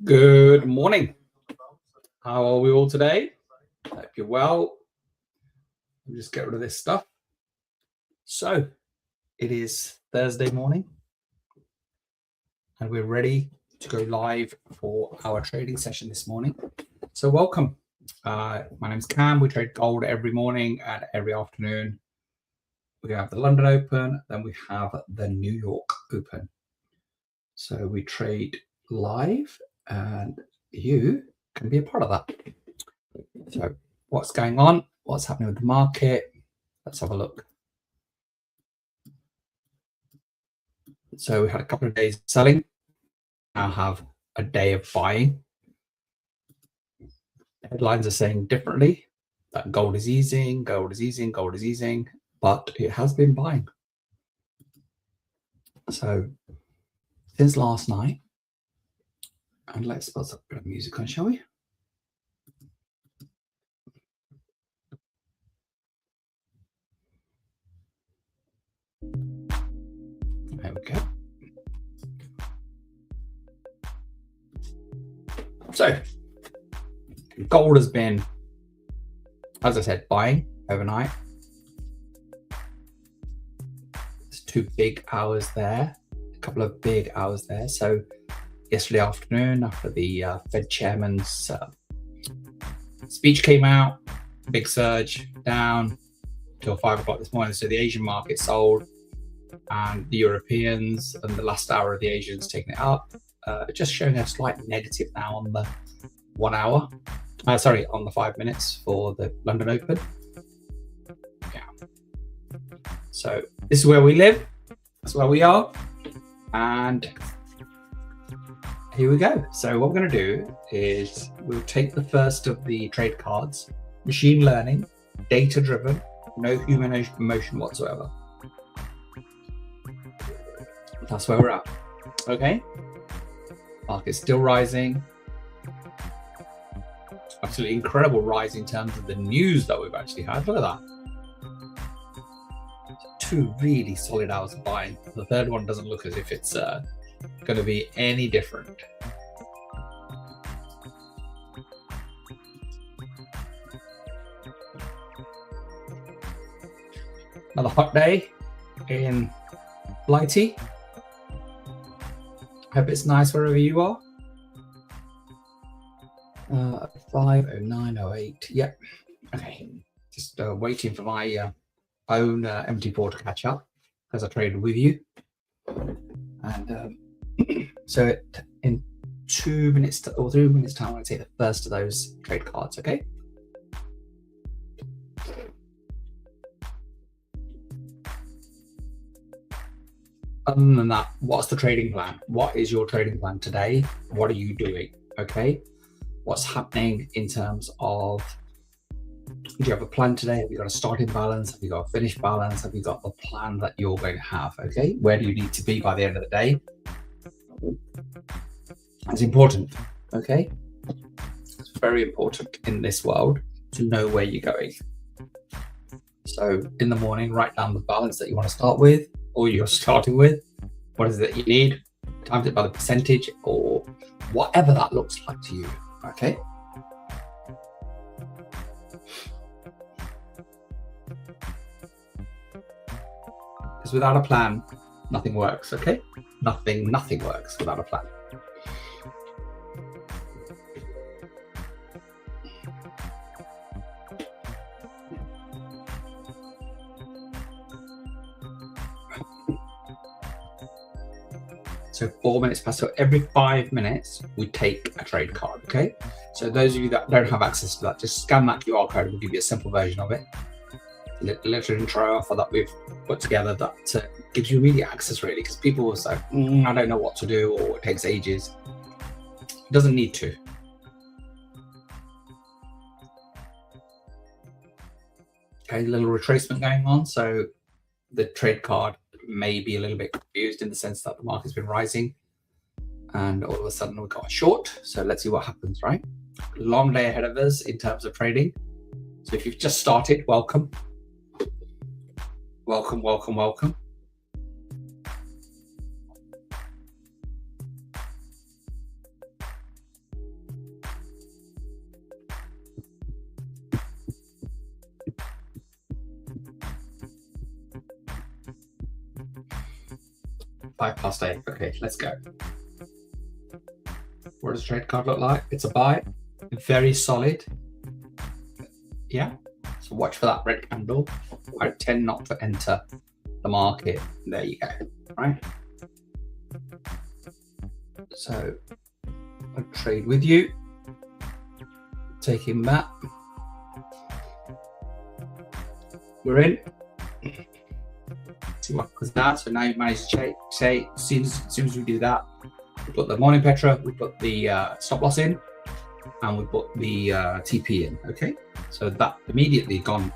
Good morning. How are we all today? Hope you're well. Let me just get rid of this stuff. So, it is Thursday morning, and we're ready to go live for our trading session this morning. So, welcome. My name's Cam. We trade gold every morning and every afternoon. We have the London Open, then we have the New York Open. So, we trade live, and you can be a part of that. So, what's going on? What's happening with the market? Let's have a look. So we had a couple of days of selling. Now have a day of buying. Headlines are saying differently, that gold is easing, gold is easing, gold is easing, but it has been buying. So since last night, and let's put a bit of music on, shall we? There we go. So gold has been, as I said, buying overnight. There's 2 big hours there, a couple of big hours there. So yesterday afternoon, after the Fed chairman's speech came out, big surge down till 5 o'clock this morning. So the Asian market sold, and the Europeans and the last hour of the Asians taking it up, just showing a slight negative now on the 1 hour. On the 5 minutes for the London Open. Yeah. So this is where we live. That's where we are. And here we go. So what we're going to do is we'll take the first of the trade cards, machine learning, data driven, no human emotion whatsoever. That's where we're at. Okay. Market's still rising. Absolutely incredible rise in terms of the news that we've actually had. Look at that. 2 really solid hours of buying. The third one doesn't look as if it's going to be any different. Another hot day in Blighty. Hope it's nice wherever you are. 50908. Yep. Okay. Just waiting for my own MT4 to catch up as I traded with you. And so in 2 minutes or 3 minutes time, I'm going to take the first of those trade cards. Okay. Other than that, what's the trading plan? What is your trading plan today? What are you doing? Okay. What's happening in terms of, do you have a plan today? Have you got a starting balance? Have you got a finished balance? Have you got the plan that you're going to have? Okay. Where do you need to be by the end of the day? It's important. Okay. It's very important in this world to know where you're going. So in the morning, write down the balance that you want to start with, or you're starting with. What is it that you need? Times it by the percentage, or whatever that looks like to you. Okay. Because without a plan, nothing works. Okay. Nothing works without a plan. So 4 minutes past. So every 5 minutes, we take a trade card. Okay. So those of you that don't have access to that, just scan that QR code. We'll give you a simple version of it. Little intro offer that we've put together that gives you immediate access, really, because people will say, I don't know what to do, or it takes ages. It doesn't need to. Okay, a little retracement going on. So the trade card may be a little bit confused in the sense that the market's been rising and all of a sudden we got a short. So let's see what happens, right? Long day ahead of us in terms of trading. So if you've just started, welcome. Welcome, welcome, welcome. 8. Okay, let's go. What does the trade card look like? It's a buy, very solid. Yeah, so watch for that red candle. I tend not to enter the market. There you go, right? So I'll trade with you, taking that. We're in. See what goes down. So now you've managed to say, as soon as we do that, we put the morning Petra, we put the stop loss in, and we put the TP in. Okay, so that immediately gone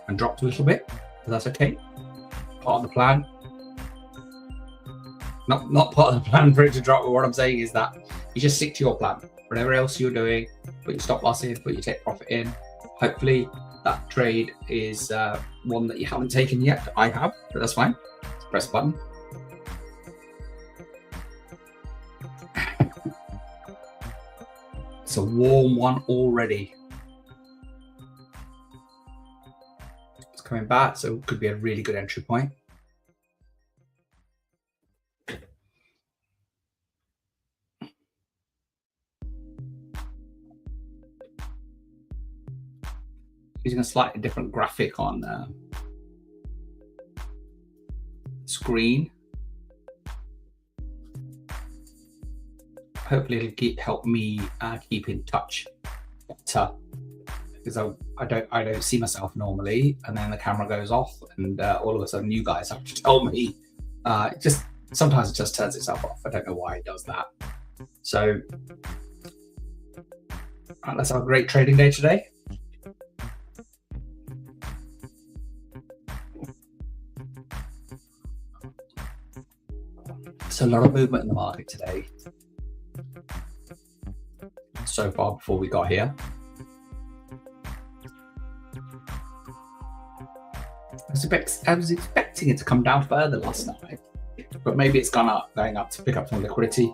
and dropped a little bit. So that's okay. Part of the plan. Not part of the plan for it to drop, but what I'm saying is that you just stick to your plan. Whatever else you're doing, put your stop loss in, put your take profit in. Hopefully that trade is one that you haven't taken yet. I have, but that's fine. Just press the button. It's a warm one already. It's coming back, so it could be a really good entry point. Using a slightly different graphic on screen. Hopefully it'll help me keep in touch better, because I don't see myself normally, and then the camera goes off, and all of a sudden you guys have to tell me. Sometimes it just turns itself off. I don't know why it does that. So let's have a great trading day today. So a lot of movement in the market today so far before we got here. I was expecting it to come down further last night, but maybe it's going up to pick up some liquidity,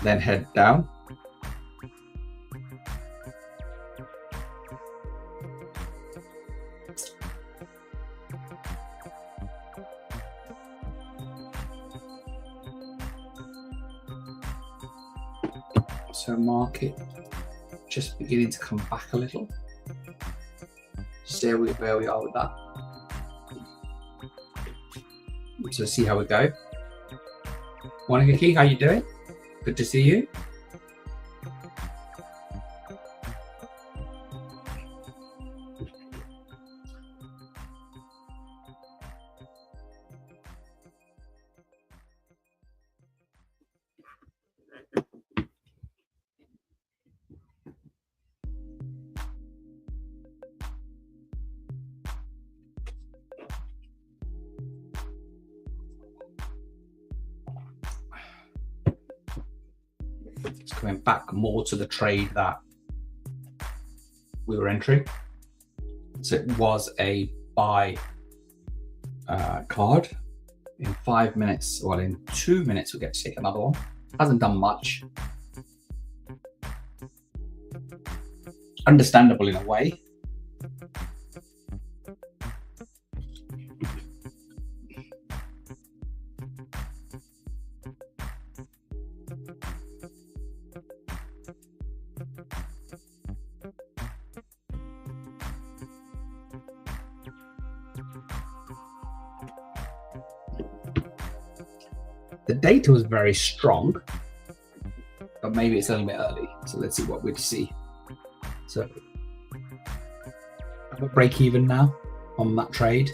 then head down. So market just beginning to come back a little. See where we are with that. So see how we go. Morning, Vicky, how you doing? Good to see you. It's coming back more to the trade that we were entering. So it was a buy card. In 5 minutes, well, in 2 minutes, we get to take another one. Hasn't done much. Understandable in a way. The data was very strong, but maybe it's a little bit early. So let's see what we'd see. So I have a break even now on that trade.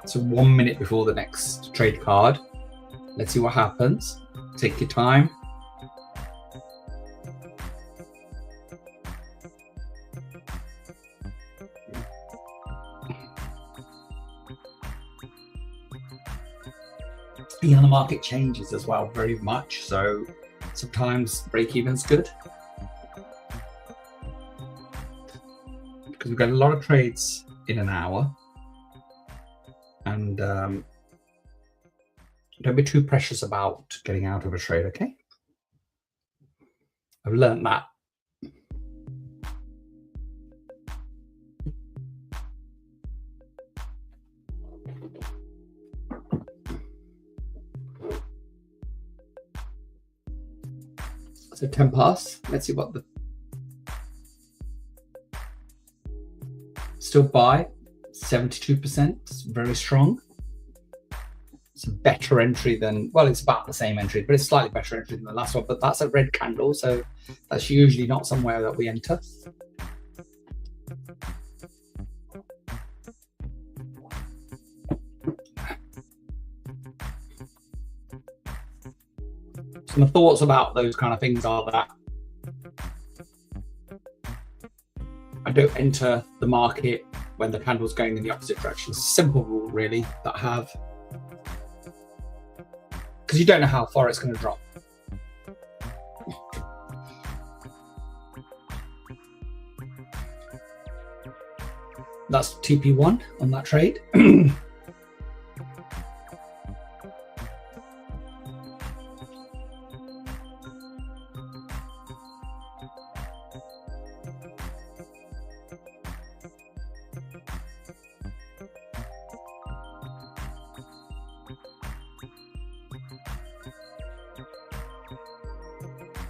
So 1 minute before the next trade card. Let's see what happens. Take your time. The market changes as well very much, so sometimes break even's good, because we've got a lot of trades in an hour, and don't be too precious about getting out of a trade. Okay, I've learned that. So 10 past. Let's see what the still buy 72%. It's very strong. It's a better entry than, well, it's about the same entry, but it's slightly better entry than the last one. But that's a red candle, so that's usually not somewhere that we enter. So my thoughts about those kind of things are that I don't enter the market when the candle's going in the opposite direction. It's a simple rule, really, that I have, because you don't know how far it's going to drop. That's TP1 on that trade.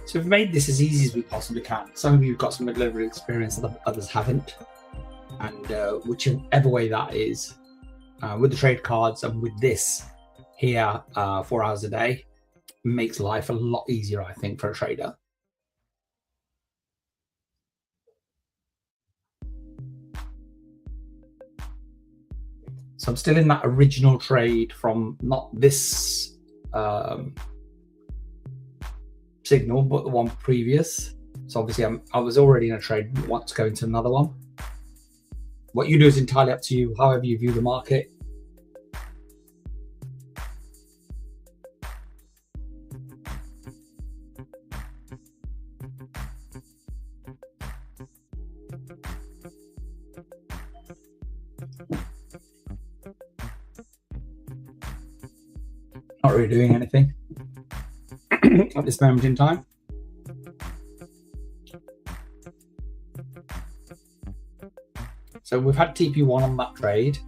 So we've made this as easy as we possibly can. Some of you have got some delivery experience that others haven't. And whichever way that is, with the trade cards and with this here 4 hours a day, makes life a lot easier, I think, for a trader. So I'm still in that original trade from not this signal, but the one previous. So obviously I was already in a trade, want to go into another one. What you do is entirely up to you, however you view the market. Not really doing anything at this moment in time. So we've had TP1 on that trade.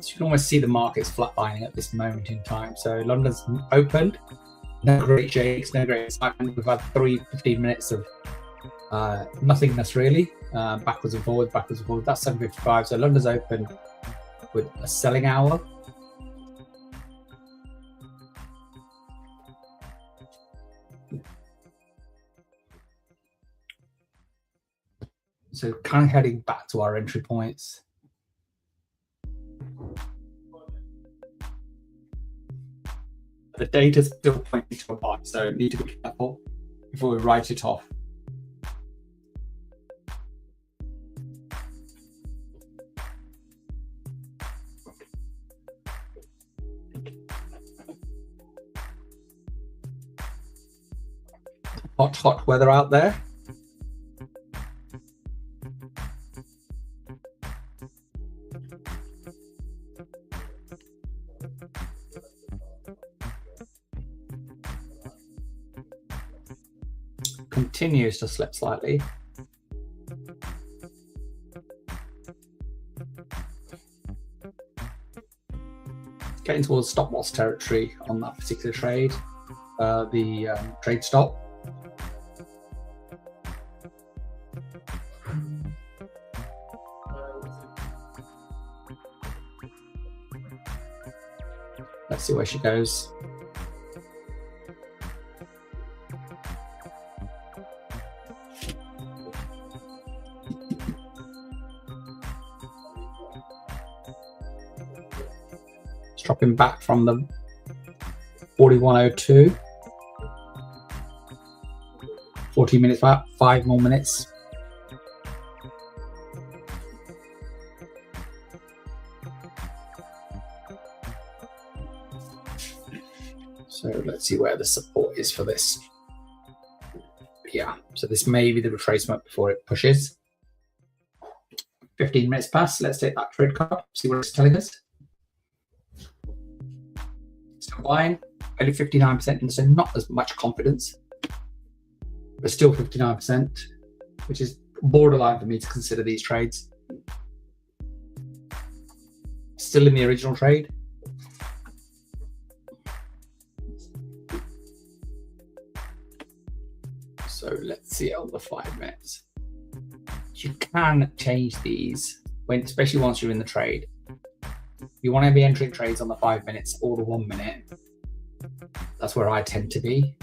So you can almost see the markets flatlining at this moment in time. So London's opened, no great shakes, no great excitement. We've had 15 minutes of nothingness really, backwards and forwards, backwards and forwards. That's 7:55. So London's opened with a selling hour. So kind of heading back to our entry points. The data's still pointing to a buy, so need to be careful before we write it off. Hot weather out there. Continues to slip slightly. Getting towards stop loss territory on that particular trade, the trade stop. Let's see where she goes. Dropping back from the 41.02. 14 minutes, 5 more minutes. So let's see where the support is for this. Yeah, so this may be the retracement before it pushes. 15 minutes past. Let's take that trade card, see what it's telling us. Still buying, only 59%, so not as much confidence, but still 59%, which is borderline for me to consider these trades. Still in the original trade. So let's see on the 5 minutes. You can change these, especially once you're in the trade. You want to be entering trades on the 5 minutes or the 1 minute. That's where I tend to be.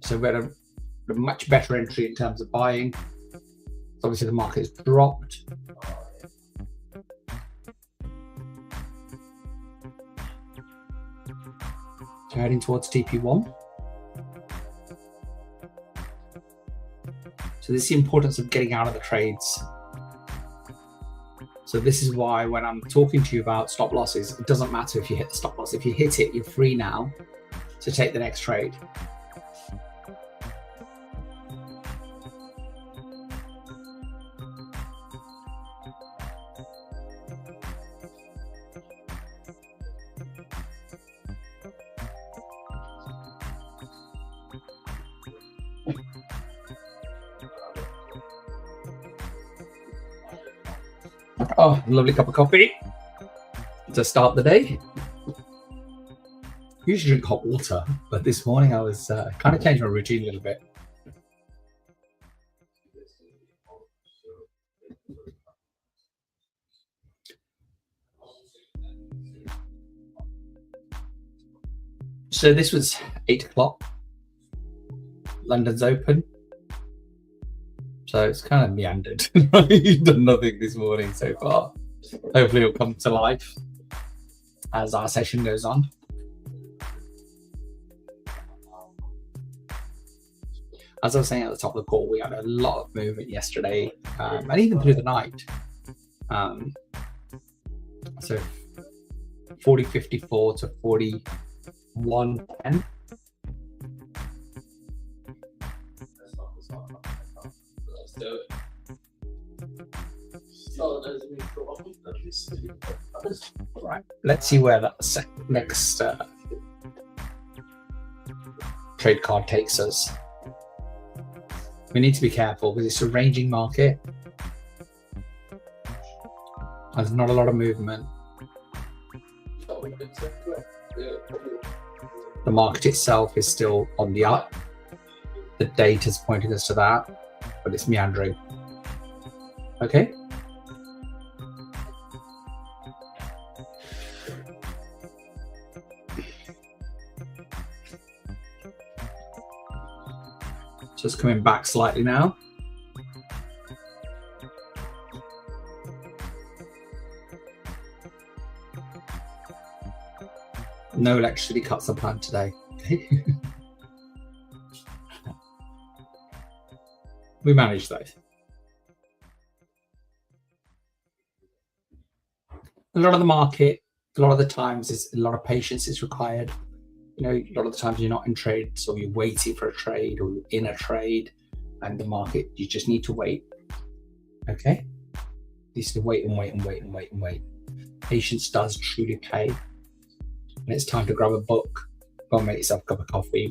So we're at a much better entry in terms of buying. Obviously the market has dropped. So heading towards TP1. So this is the importance of getting out of the trades. So this is why when I'm talking to you about stop losses, it doesn't matter if you hit the stop loss. If you hit it, you're free now to take the next trade. Oh, lovely cup of coffee to start the day. Usually drink hot water, but this morning I was kind of changed my routine a little bit. So this was 8 o'clock. London's open. So it's kind of meandered. You've done nothing this morning so far. Hopefully it'll come to life as our session goes on. As I was saying at the top of the call, we had a lot of movement yesterday and even through the night. So 40.54 to 41.10. Right, let's see where that next trade card takes us. We need to be careful because it's a ranging market. There's not a lot of movement. The market itself is still on the up. The data's pointing us to that, but it's meandering. Okay. So it's coming back slightly now. No electricity cuts are planned today. We manage those. A lot of the market, a lot of the times, is a lot of patience is required. You know, a lot of the times you're not in trade, so you're waiting for a trade or you're in a trade, and the market, you just need to wait. Okay? You need to wait and wait and wait and wait and wait. Patience does truly pay. And it's time to grab a book, go and make yourself a cup of coffee.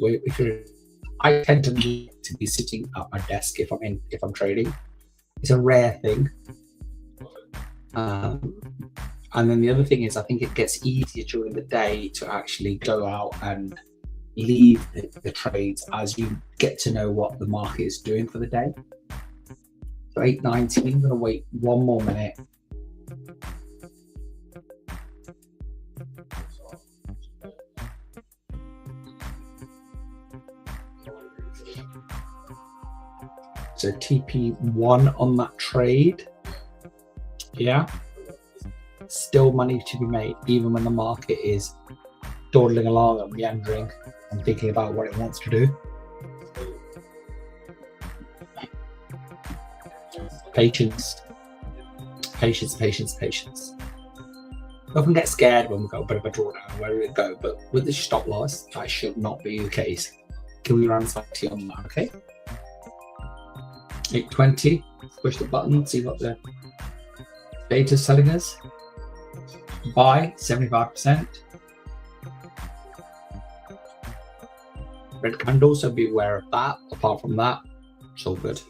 I tend to be sitting at my desk if I'm trading. It's a rare thing. And then the other thing is, I think it gets easier during the day to actually go out and leave the trades as you get to know what the market is doing for the day. So 8:19, I'm going to wait 1 more minute. So TP1 on that trade. Yeah. Still money to be made, even when the market is dawdling along and meandering and thinking about what it wants to do. Patience, patience, patience, patience. often get scared when we've got a bit of a drawdown where it go, but with the stop loss, that should not be the case. Kill your anxiety on that, okay? 820, push the button, see what the data's telling us. Buy 75%. Red candle, so be aware of that. Apart from that, it's all good.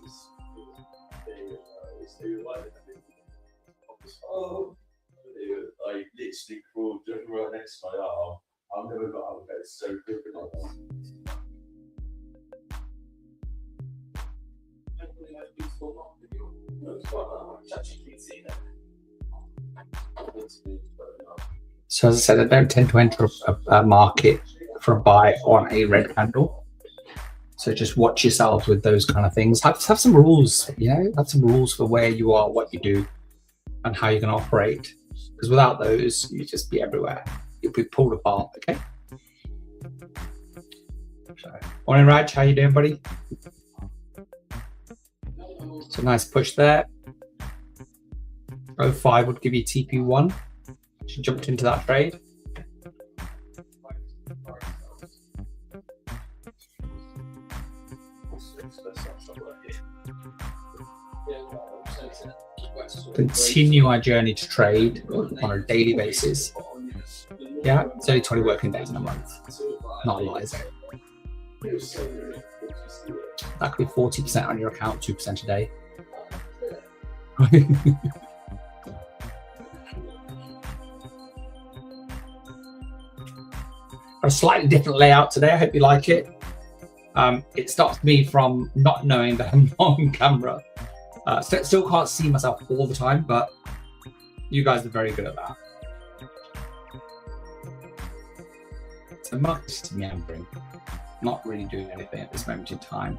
I literally crawled just right next to my arm. I've never got out of bed so quick like that. So as I said, I don't tend to enter a market for a buy on a red candle. So just watch yourselves with those kind of things. Have some rules, have some rules for where you are, what you do, and how you're going to operate. Because without those, you just be everywhere. You'll be pulled apart, okay? So, morning, Raj. How you doing, buddy? It's a nice push there. 05 would give you TP1. She jumped into that trade. Continue our journey to trade on a daily basis. Yeah, it's only 20 working days in a month. Not a lot, is it? That could be 40% on your account, 2% a day. A slightly different layout today. I hope you like it. It stops me from not knowing that I'm on camera. Still can't see myself all the time, but you guys are very good at that. So market's just meandering, not really doing anything at this moment in time.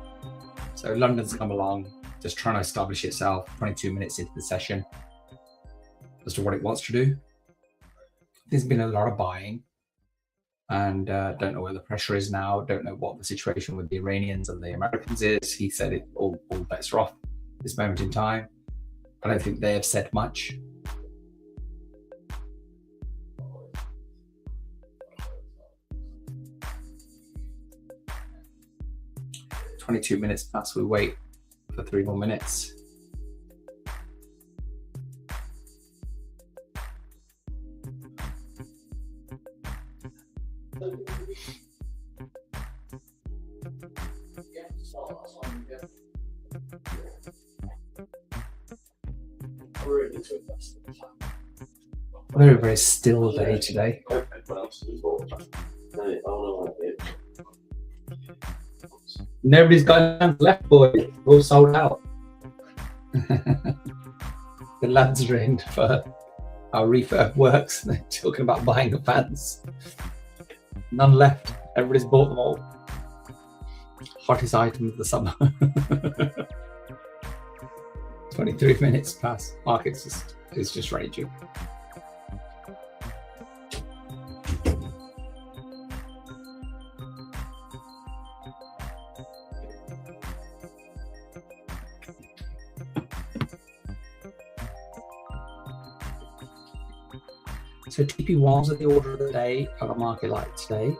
So London's come along, just trying to establish itself 22 minutes into the session as to what it wants to do. There's been a lot of buying, and don't know where the pressure is now, don't know what the situation with the Iranians and the Americans is. He said it all bets are off this moment in time. I don't think they have said much. "22 minutes past, we wait for 3 more minutes. Very, very still day today. Nobody's got none left, boy. All sold out. The lads are in for our refurb works. They're talking about buying the fans. None left. Everybody's bought them all. Hottest item of the summer. 23 minutes past. Markets is just raging. So TP1s are the order of the day at a market like today.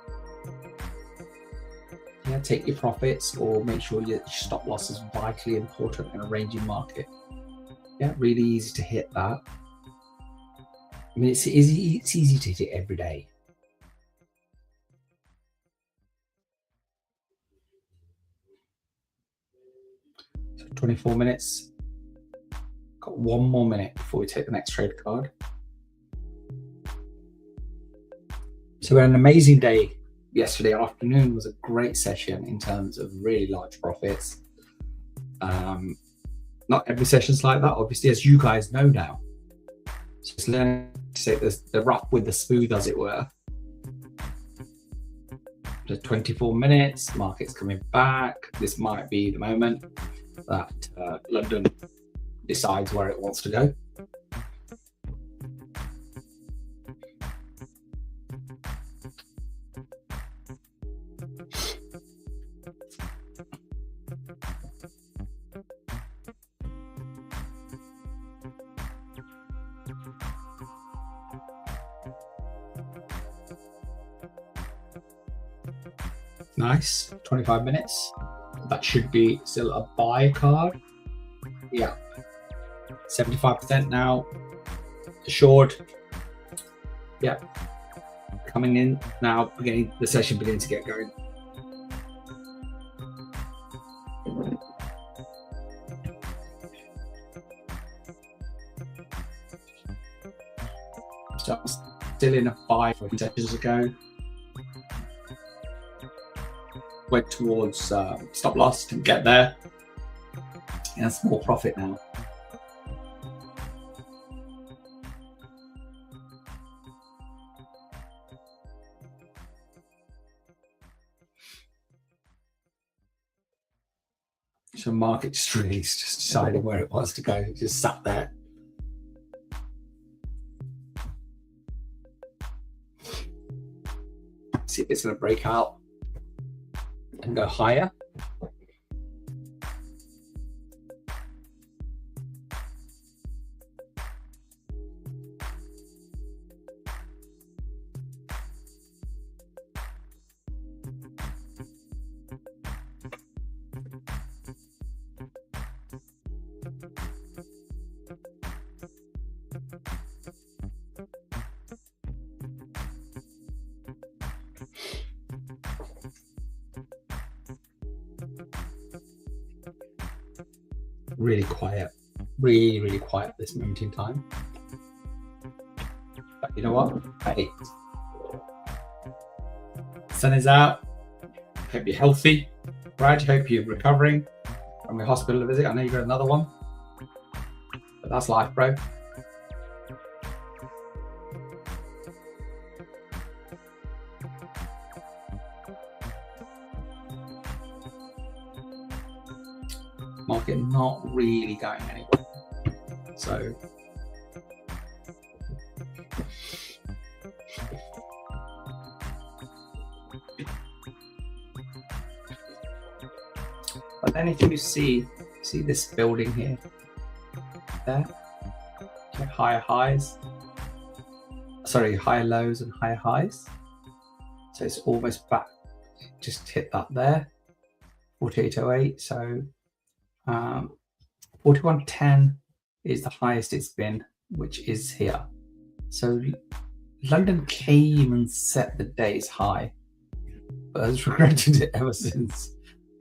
Yeah, take your profits or make sure your stop loss is vitally important in a ranging market. Yeah, really easy to hit that. I mean, it's easy to hit it every day. So 24 minutes. Got 1 more minute before we take the next trade card. So we had an amazing day yesterday afternoon. Was a great session in terms of really large profits. Not every session's like that, obviously, as you guys know now. So just learn to take the rough with the smooth, as it were. So 24 minutes, market's coming back. This might be the moment that London decides where it wants to go. Nice, 25 minutes. That should be still a buy card. Yeah, 75% now. Assured. Yeah, coming in now, the session beginning to get going. So I'm still in a buy from sessions ago. Went towards stop loss, didn't get there. And that's more profit now. So market just really just deciding where it wants to go. It just sat there. See if it's going to break out and go higher. Really quiet, really quiet at this moment in time. But you know what? Hey, sun is out. Hope you're healthy. Raj, hope you're recovering from your hospital visit. I know you got another one, but that's life, bro. Market not really going anywhere. So but then if you see this building here, there, okay, higher lows and higher highs. So it's almost back, just hit that there, 4808. So 4110 is the highest it's been, which is here. So London came and set the day's high, but has regretted it ever since.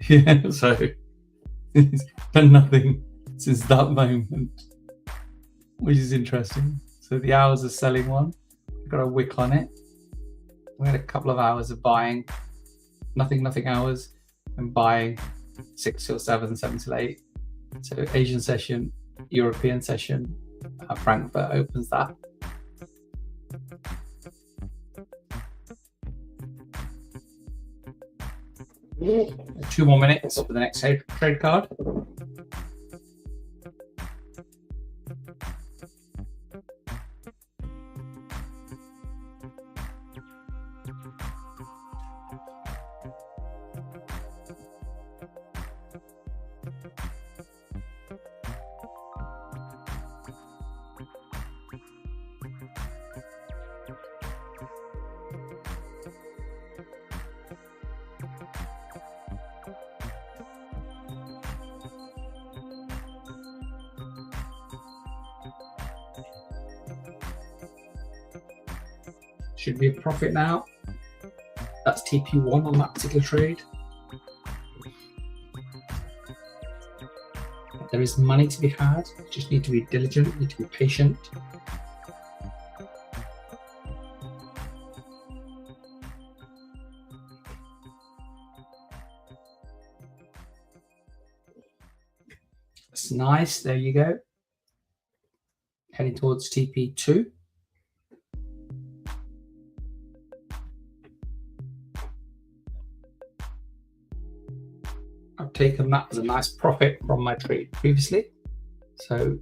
Yeah, so it's done nothing since that moment, which is interesting. So the hours are selling one. We've got a wick on it. We had a couple of hours of buying, nothing hours, and buying 6 till 7, 7 till 8. So Asian session, European session, Frankfurt opens that. Two more minutes for the next trade card. Should be a profit now. That's TP1 on that particular trade. There is money to be had. You just need to be diligent, need to be patient. That's nice. There you go. Heading towards TP2. I've taken that as a nice profit from my trade previously. So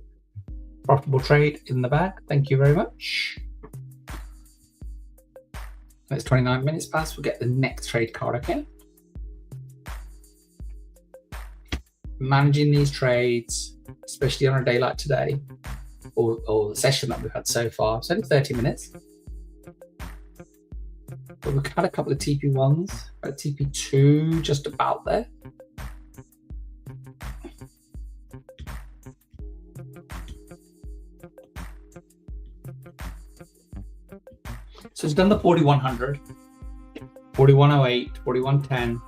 profitable trade in the bag. Thank you very much. It's 29 minutes past. We'll get the next trade card, okay? Managing these trades, especially on a day like today, or the session that we've had so far. It's only 30 minutes. But we've had a couple of TP1s, a TP2 just about there. So it's done the 4100, 4108, 4110.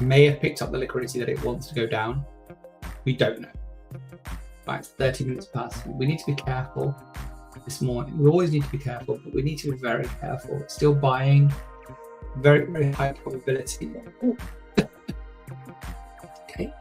May have picked up the liquidity that it wants to go down. We don't know. Right, it's 30 minutes past. We need to be careful this morning. We always need to be careful, but we need to be very careful. Still buying, very, very high probability. Okay.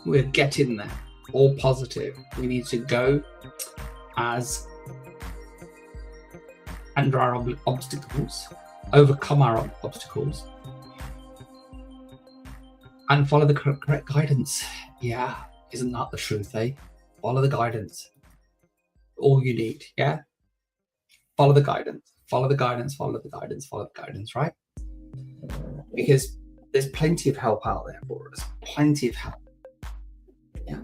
We're getting there. All positive. We need to go as under our obstacles, overcome our obstacles, and follow the correct guidance. Yeah, isn't that the truth, eh? Follow the guidance. All you need, yeah? Follow the guidance, follow the guidance, follow the guidance, follow the guidance, right? Because there's plenty of help out there for us, plenty of help. Yeah.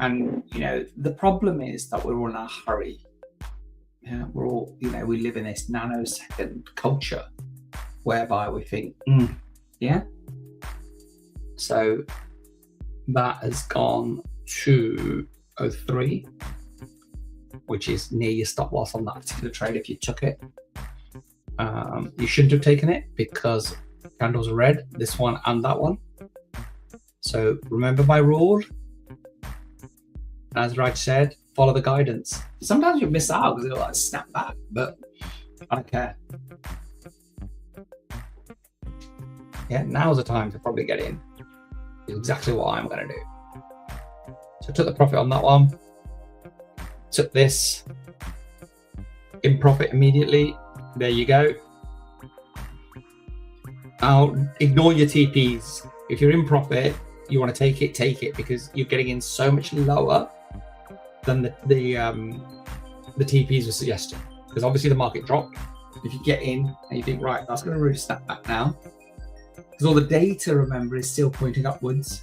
And, you know, the problem is that we're all in a hurry. Yeah, we're all, you know, we live in this nanosecond culture whereby we think, yeah. So that has gone to 03, which is near your stop loss on that particular trade if you took it. You shouldn't have taken it because candles are red, this one and that one. So remember my rule. As Raj said, follow the guidance. Sometimes you miss out because it'll like snap back, but I don't care. Yeah, now's the time to probably get in. It's exactly what I'm going to do. So I took the profit on that one. Took this in profit immediately. There you go. Now ignore your TPs. If you're in profit, you want to take it because you're getting in so much lower than the TPs were suggesting. Because obviously the market dropped. If you get in and you think, right, that's going to really snap back now. Because all the data, remember, is still pointing upwards.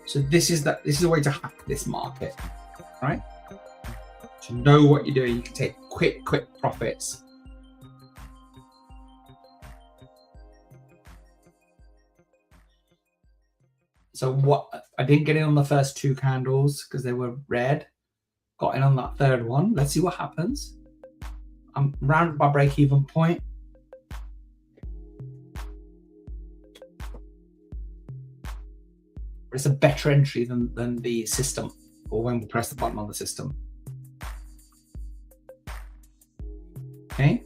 So this is a way to hack this market, right? To know what you're doing, you can take quick profits. So what I didn't get in on the first two candles because they were red. Got in on that third one. Let's see what happens. I'm round my break-even point. It's a better entry than the system, or when we press the button on the system. Okay.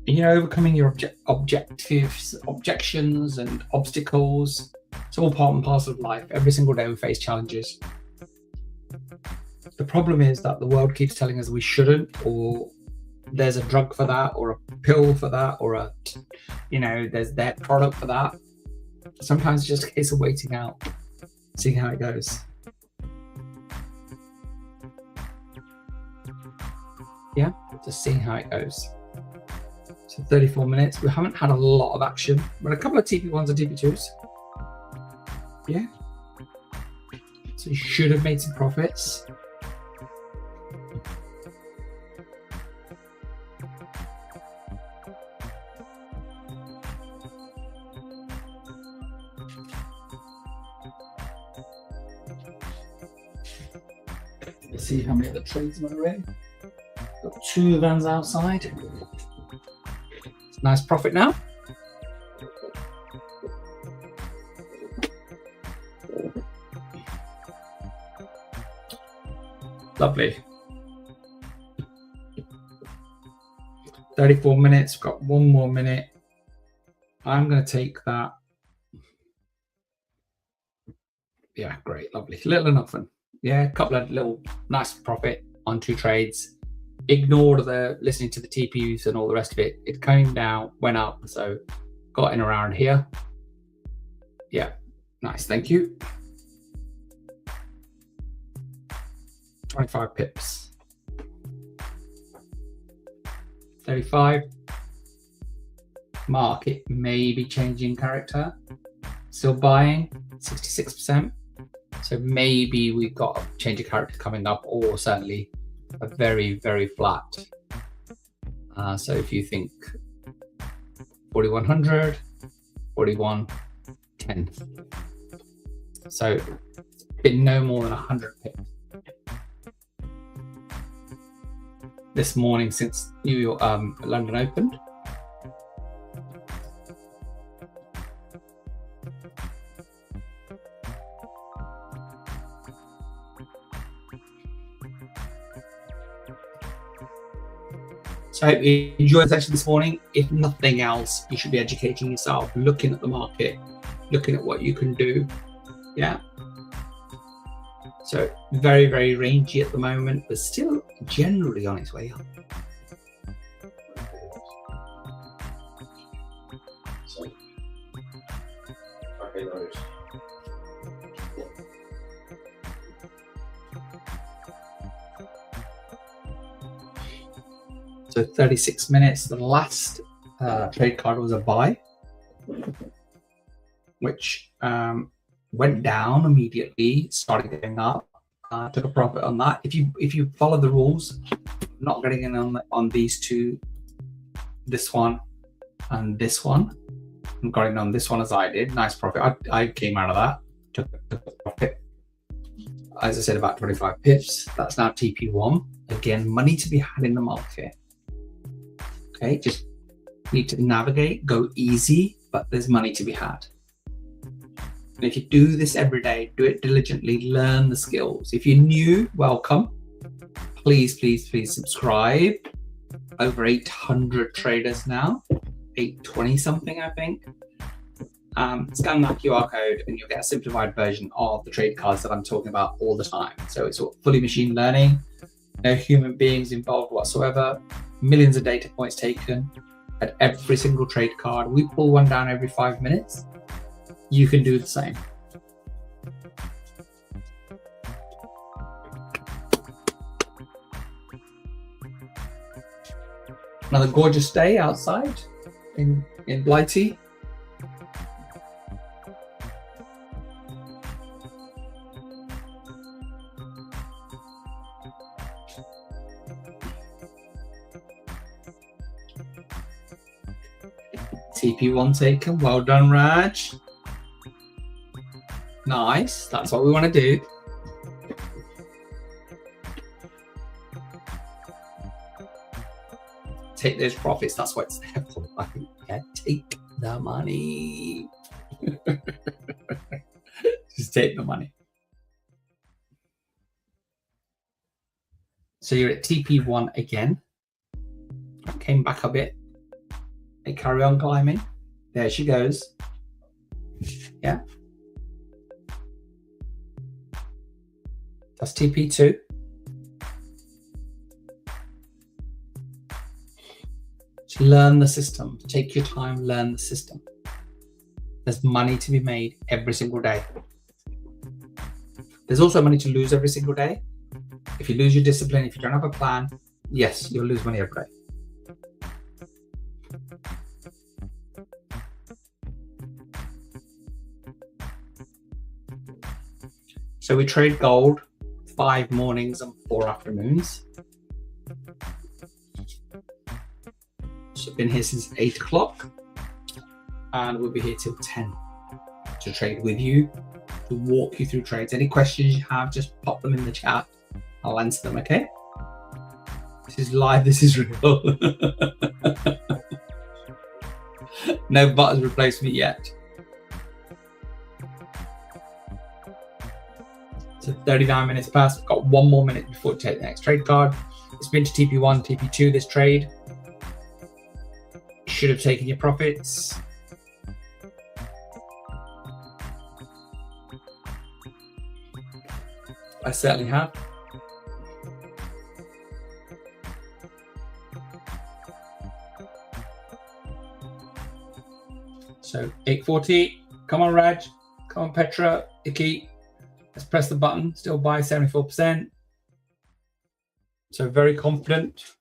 You know, overcoming your objections and obstacles. It's all part and parcel of life. Every single day we face challenges. The problem is that the world keeps telling us we shouldn't, or there's a drug for that, or a pill for that, or there's their product for that. Sometimes it's just a case of waiting out, seeing how it goes. Yeah, just seeing how it goes. So 34 minutes. We haven't had a lot of action, but a couple of TP1s and TP2s. Yeah. So you should have made some profits. Let's see how many of the trades are in. Got two vans outside. It's a nice profit now. Lovely. 34 minutes. We've got one more minute. I'm going to take that. Yeah, great. Lovely. Little and often. Yeah, a couple of little nice profit on two trades. Ignored the listening to the TPUs and all the rest of it. It came down, went up, so got in around here. Yeah, Nice, thank you. 25 pips. 35. Market may be changing character. Still buying, 66%. So maybe we've got a change of character coming up, or certainly a very, very flat. So if you think 4,100, 41.10. So it's been no more than 100 pips this morning since London opened. So I hope you enjoyed the session this morning. If nothing else, you should be educating yourself, looking at the market, looking at what you can do. Yeah. So very, very rangy at the moment, but still generally on its way up. So, okay, those. So 36 minutes. The last trade card was a buy, which went down immediately, started going up. Took a profit on that. If you follow the rules, not getting in on these two, this one and this one, and got in on this one as I did. Nice profit. I came out of that. Took a profit. As I said, about 25 pips. That's now TP1. Again, money to be had in the market. Okay, just need to navigate, go easy, but there's money to be had. And if you do this every day, do it diligently, learn the skills. If you're new, welcome. Please, please, please subscribe. Over 800 traders now, 820 something, I think. Scan that QR code and you'll get a simplified version of the trade cards that I'm talking about all the time. So it's fully machine learning, no human beings involved whatsoever. Millions of data points taken at every single trade card. We pull one down every 5 minutes. You can do the same. Another gorgeous day outside in Blighty. TP1 taken. Well done, Raj. Nice. That's what we want to do. Take those profits. That's what it's there for. Yeah, take the money. Just take the money. So you're at TP1 again. Came back a bit. They carry on climbing. There she goes. Yeah. That's TP2. Just learn the system. Take your time, learn the system. There's money to be made every single day. There's also money to lose every single day. If you lose your discipline, if you don't have a plan, yes, you'll lose money every day. So we trade gold 5 mornings and 4 afternoons. So I've been here since 8 o'clock and we'll be here till 10 to trade with you, to walk you through trades. Any questions you have, just pop them in the chat. I'll answer them, okay? This is live, this is real. No bot has replaced me yet. So 39 minutes past, we've got 1 more minute before we take the next trade card. It's been to TP1, TP2 this trade. You should have taken your profits. I certainly have. So 840, come on Raj, Come on, Petra, Icky. Let's press the button. Still buy 74%. So very confident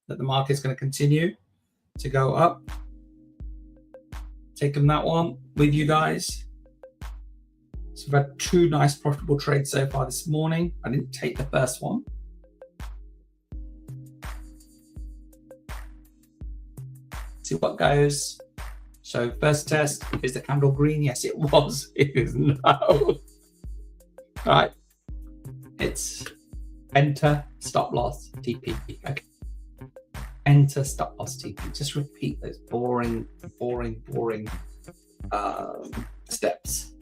that the market's going to continue to go up. Taking that one with you guys. So we've had 2 nice profitable trades so far this morning. I didn't take the first one. See what goes. So first test, is the candle green? Yes, it was. It is no. All right. It's enter, stop loss, TP. Okay. Enter, stop loss, TP. Just repeat those boring steps.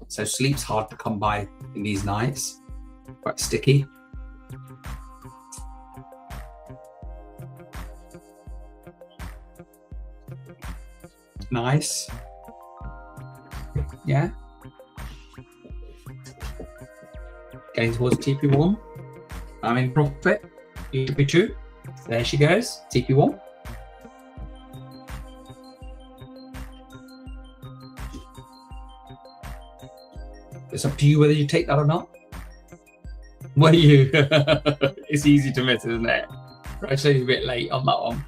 So sleep's hard to come by in these nights, quite sticky. Nice. Yeah. Getting towards TP1. I'm in profit. TP2. There she goes. TP1. It's up to you whether you take that or not. What do you? It's easy to miss, isn't it? Right, so you're a bit late on that one.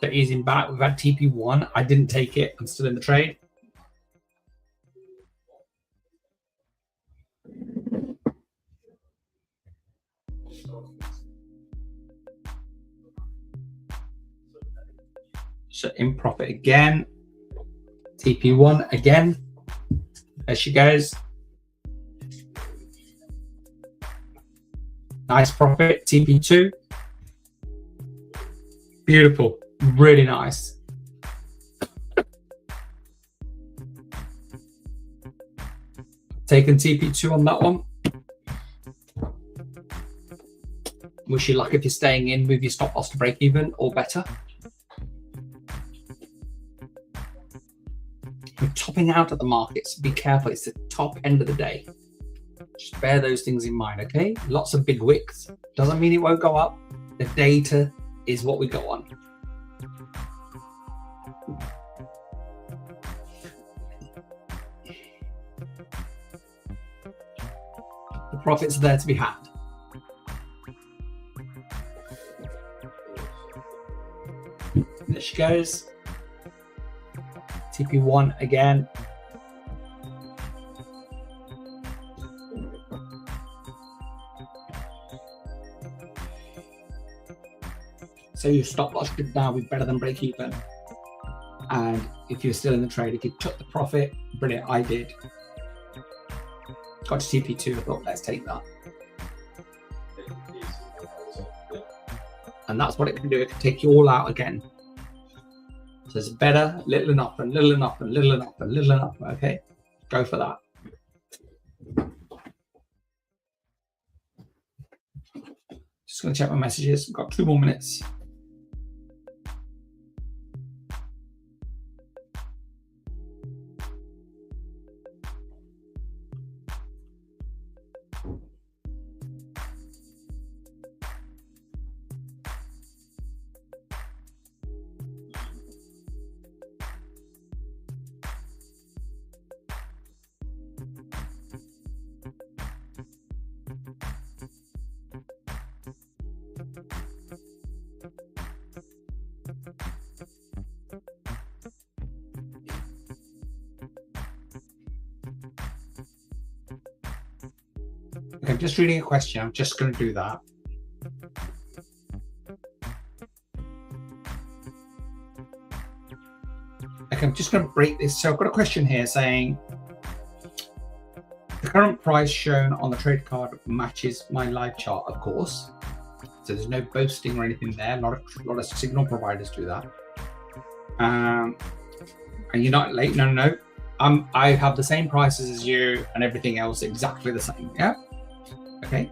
So easing back. We've had TP1. I didn't take it. I'm still in the trade. So in profit again. TP1 again. There she goes. Nice profit. TP2. Beautiful. Really nice. Taking TP2 on that one. Wish you luck if you're staying in with your stop loss to break even or better. We're topping out at the markets. Be careful. It's the top end of the day. Just bear those things in mind, okay? Lots of big wicks. Doesn't mean it won't go up. The data is what we go on. The profits are there to be had. There she goes. TP1 again. So your stop loss should now be better than break even. And if you're still in the trade, if you took the profit, brilliant, I did. Got to TP2, I thought, let's take that. And that's what it can do. It can take you all out again. So it's better, little enough and little enough and little enough and little enough. Okay, go for that. Just going to check my messages. I've got 2 more minutes. Okay, I'm just reading a question. I'm just going to do that. Okay, I'm just going to break this. So I've got a question here saying, the current price shown on the trade card matches my live chart, of course. So there's no boasting or anything there. A lot of signal providers do that. And you're not late? No. I have the same prices as you and everything else exactly the same. Yeah. Okay.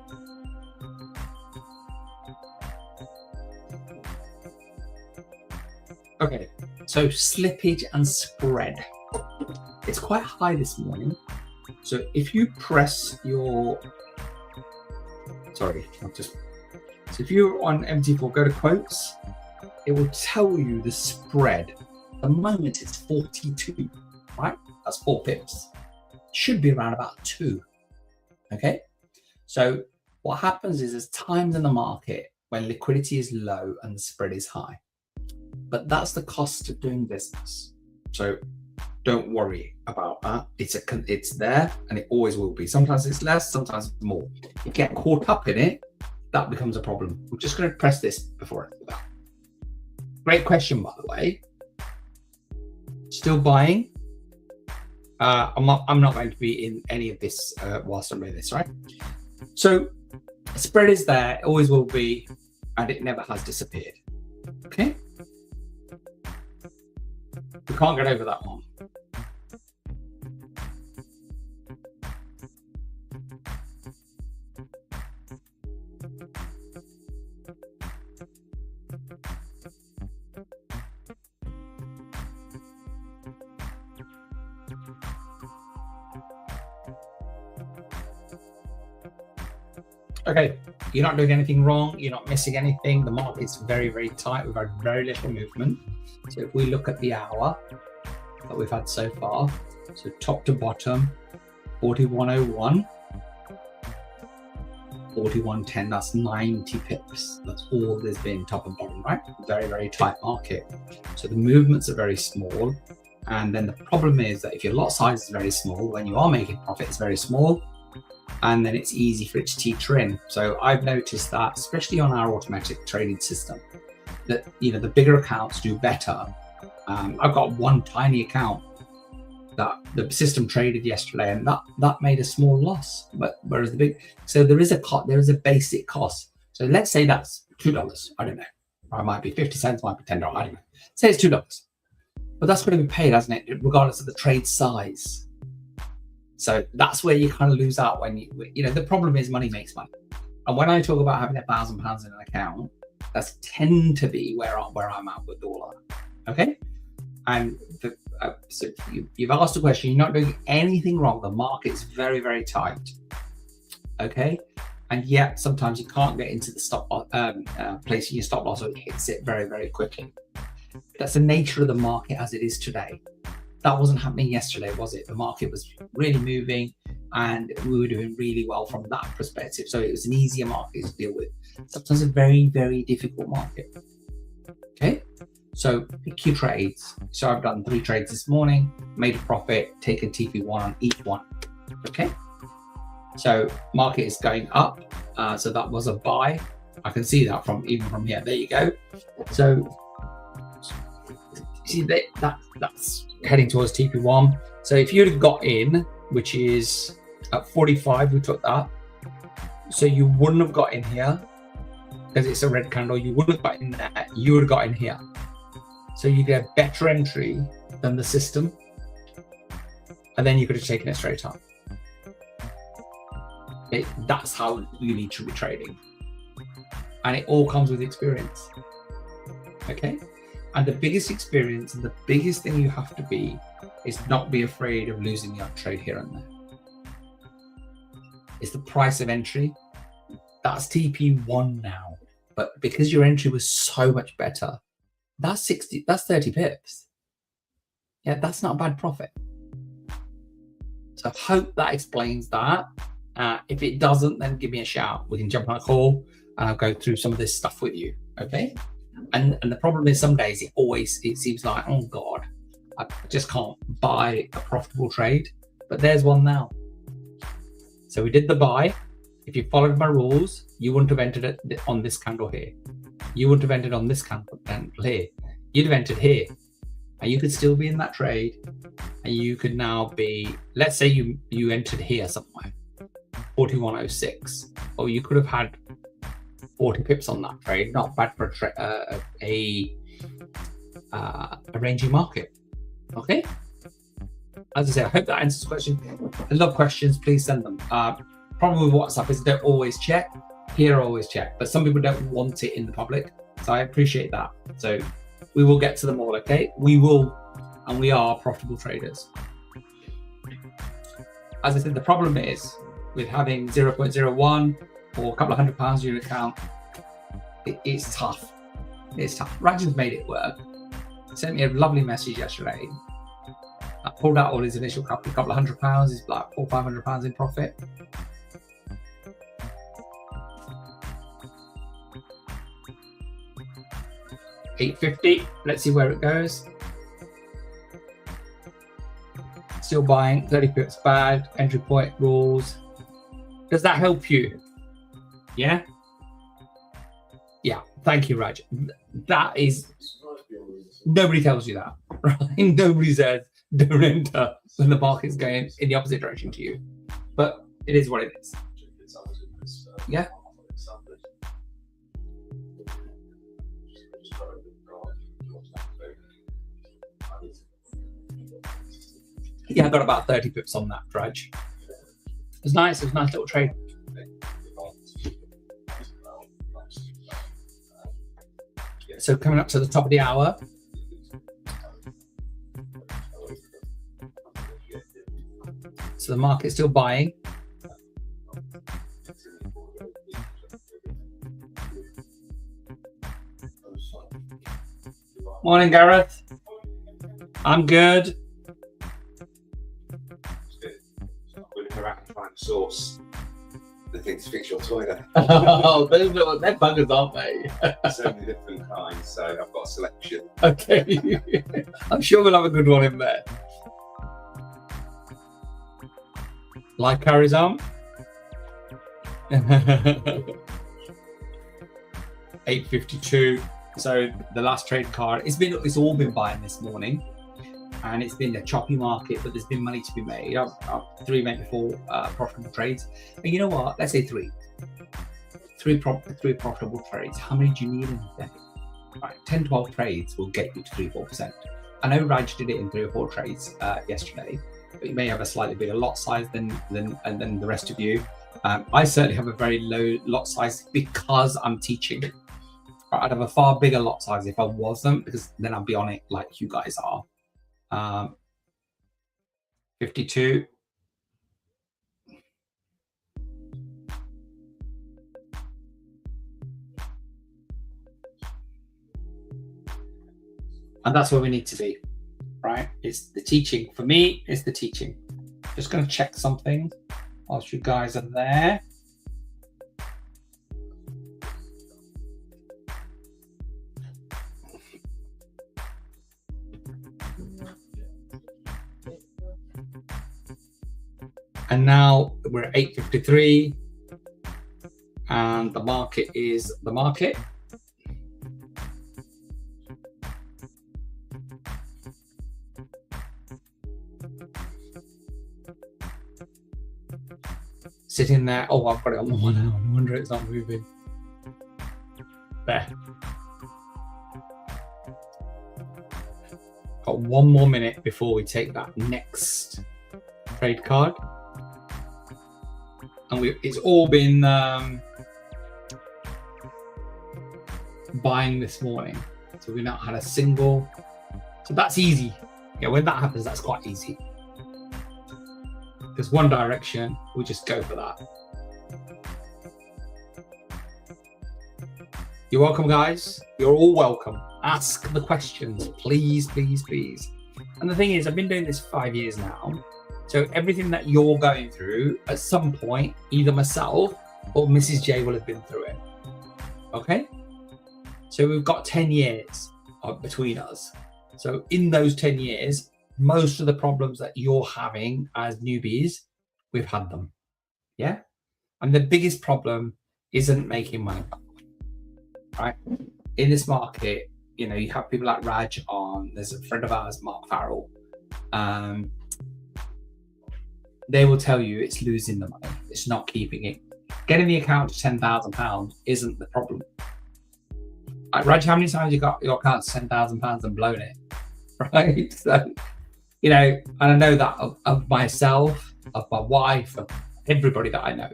Okay, so slippage and spread. It's quite high this morning. So if you press your, if you're on MT4, go to quotes, it will tell you the spread. At the moment it's 42, right? That's 4 pips. Should be around about 2. Okay, so what happens is there's times in the market when liquidity is low and the spread is high, but that's the cost of doing business. So don't worry about that. It's there and it always will be. Sometimes it's less, sometimes it's more. If you get caught up in it, that becomes a problem. We're just going to press this before I do that. Great question, by the way. Still buying. I'm not going to be in any of this whilst I'm doing this, right? So spread is there, it always will be, and it never has disappeared. Okay? We can't get over that one. Okay, you're not doing anything wrong, you're not missing anything. The market's very, very tight. We've had very little movement. So if we look at the hour that we've had so far, so top to bottom, 41.01, 41.10, that's 90 pips. That's all there's been, top and bottom, right? Very, very tight market. So the movements are very small. And then the problem is that if your lot size is very small, when you are making profit, it's very small. And then it's easy for it to teeter in. So I've noticed that, especially on our automatic trading system, that the bigger accounts do better. I've got one tiny account that the system traded yesterday, and that made a small loss. But whereas there is a basic cost. So let's say that's $2. I don't know. Or it might be 50 cents, might be $10. I don't know. Say it's $2, but that's going to be paid, hasn't it? Regardless of the trade size. So that's where you kind of lose out when the problem is money makes money. And when I talk about having £1,000 in an account, that's tend to be where I'm at with all of that. Okay. And so you've asked a question, you're not doing anything wrong. The market's very, very tight. Okay. And yet sometimes you can't get into the stop placing your stop loss, or it hits it very, very quickly. That's the nature of the market as it is today. That wasn't happening yesterday, was it? The market was really moving and we were doing really well from that perspective. So it was an easier market to deal with. Sometimes a very, very difficult market. Okay, so pick your trades. So I've done 3 trades this morning, made a profit, taken TP1 on each one. Okay, so market is going up. So that was a buy. I can see that even from here. There you go. So see that's heading towards TP1. So if you'd have got in, which is at 45, we took that. So you wouldn't have got in here because it's a red candle. You wouldn't have got in there. You would have got in here. So you get a better entry than the system, and then you could have taken it straight up. That's how you need to be trading, and it all comes with experience. Okay. And the biggest experience and the biggest thing you have to be is not be afraid of losing your trade here and there. It's the price of entry. That's TP1 now. But because your entry was so much better, that's 30 pips. Yeah, that's not a bad profit. So I hope that explains that. If it doesn't, then give me a shout. We can jump on a call and I'll go through some of this stuff with you. Okay? And the problem is some days it seems like, oh God, I just can't buy a profitable trade. But there's one now. So we did the buy. If you followed my rules, you wouldn't have entered it on this candle here. You wouldn't have entered on this candle here. You'd have entered here. And you could still be in that trade. And you could now be, let's say you entered here somewhere, 41.06. Or you could have had 40 pips on that trade. Not bad for a ranging market. Okay. As I say, I hope that answers the question. I love questions. Please send them. Problem with WhatsApp is don't always check. Here, always check. But some people don't want it in the public. So I appreciate that. So We will get to them all, okay? We will, and we are profitable traders. As I said, the problem is with having 0.01 or a couple of £100 in your account, it's tough. It's tough. Raj's made it work. He sent me a lovely message yesterday. I pulled out all his initial couple of £100. He's like £400 or £500 in profit. $8.50. Let's see where it goes. Still buying. 30 pips bad. Entry point rules. Does that help you? Yeah. Yeah. Thank you, Raj. That is. Nobody tells you that, right? Nobody says don't enter when the market's going in the opposite direction to you. But it is what it is. Yeah. Yeah, I got about 30 pips on that, Raj. It was nice. It was a nice little trade. So coming up to the top of the hour. So the market's still buying. Morning, Gareth. I'm good. Trying to source the thing to fix your toilet. Oh, they're buggers, aren't they? So many different kinds, so I've got a selection. Okay. I'm sure we'll have a good one in there. Life carries on. 8.52. So the last trade card. It's all been buying this morning. And it's been a choppy market, but there's been money to be made. I've made 4 profitable trades. And you know what? Let's say 3. 3 profitable trades. How many do you need in a day? Right, 10, 12 trades will get you to 3-4%. I know Raj did it in 3 or 4 trades yesterday, but you may have a slightly bigger lot size than the rest of you. I certainly have a very low lot size because I'm teaching. I'd have a far bigger lot size if I wasn't, because then I'd be on it like you guys are. 52. And that's where we need to be, right? It's the teaching. For me, it's the teaching. Just going to check something whilst you guys are there. And now we're at 8.53 and the market is the market. Sitting there. Oh, I've got it on the 1 hour. No wonder it's not moving. There. Got 1 more minute before we take that next trade card. And it's all been buying this morning. So we've not had a single. So that's easy. Yeah, when that happens, that's quite easy. There's one direction, we just go for that. You're welcome, guys. You're all welcome. Ask the questions, please, please, please. And the thing is, I've been doing this for 5 years now. So everything that you're going through, at some point, either myself or Mrs. J will have been through it. Okay? So we've got 10 years between us. So in those 10 years, most of the problems that you're having as newbies, we've had them. Yeah? And the biggest problem isn't making money. Right? In this market, you know, you have people like Raj on, there's a friend of ours, Mark Farrell. They will tell you it's losing the money. It's not keeping it. Getting the account to £10,000 isn't the problem. Raj, how many times you got your account to £10,000 and blown it? Right? So, you know, and I know that of myself, of my wife, of everybody that I know.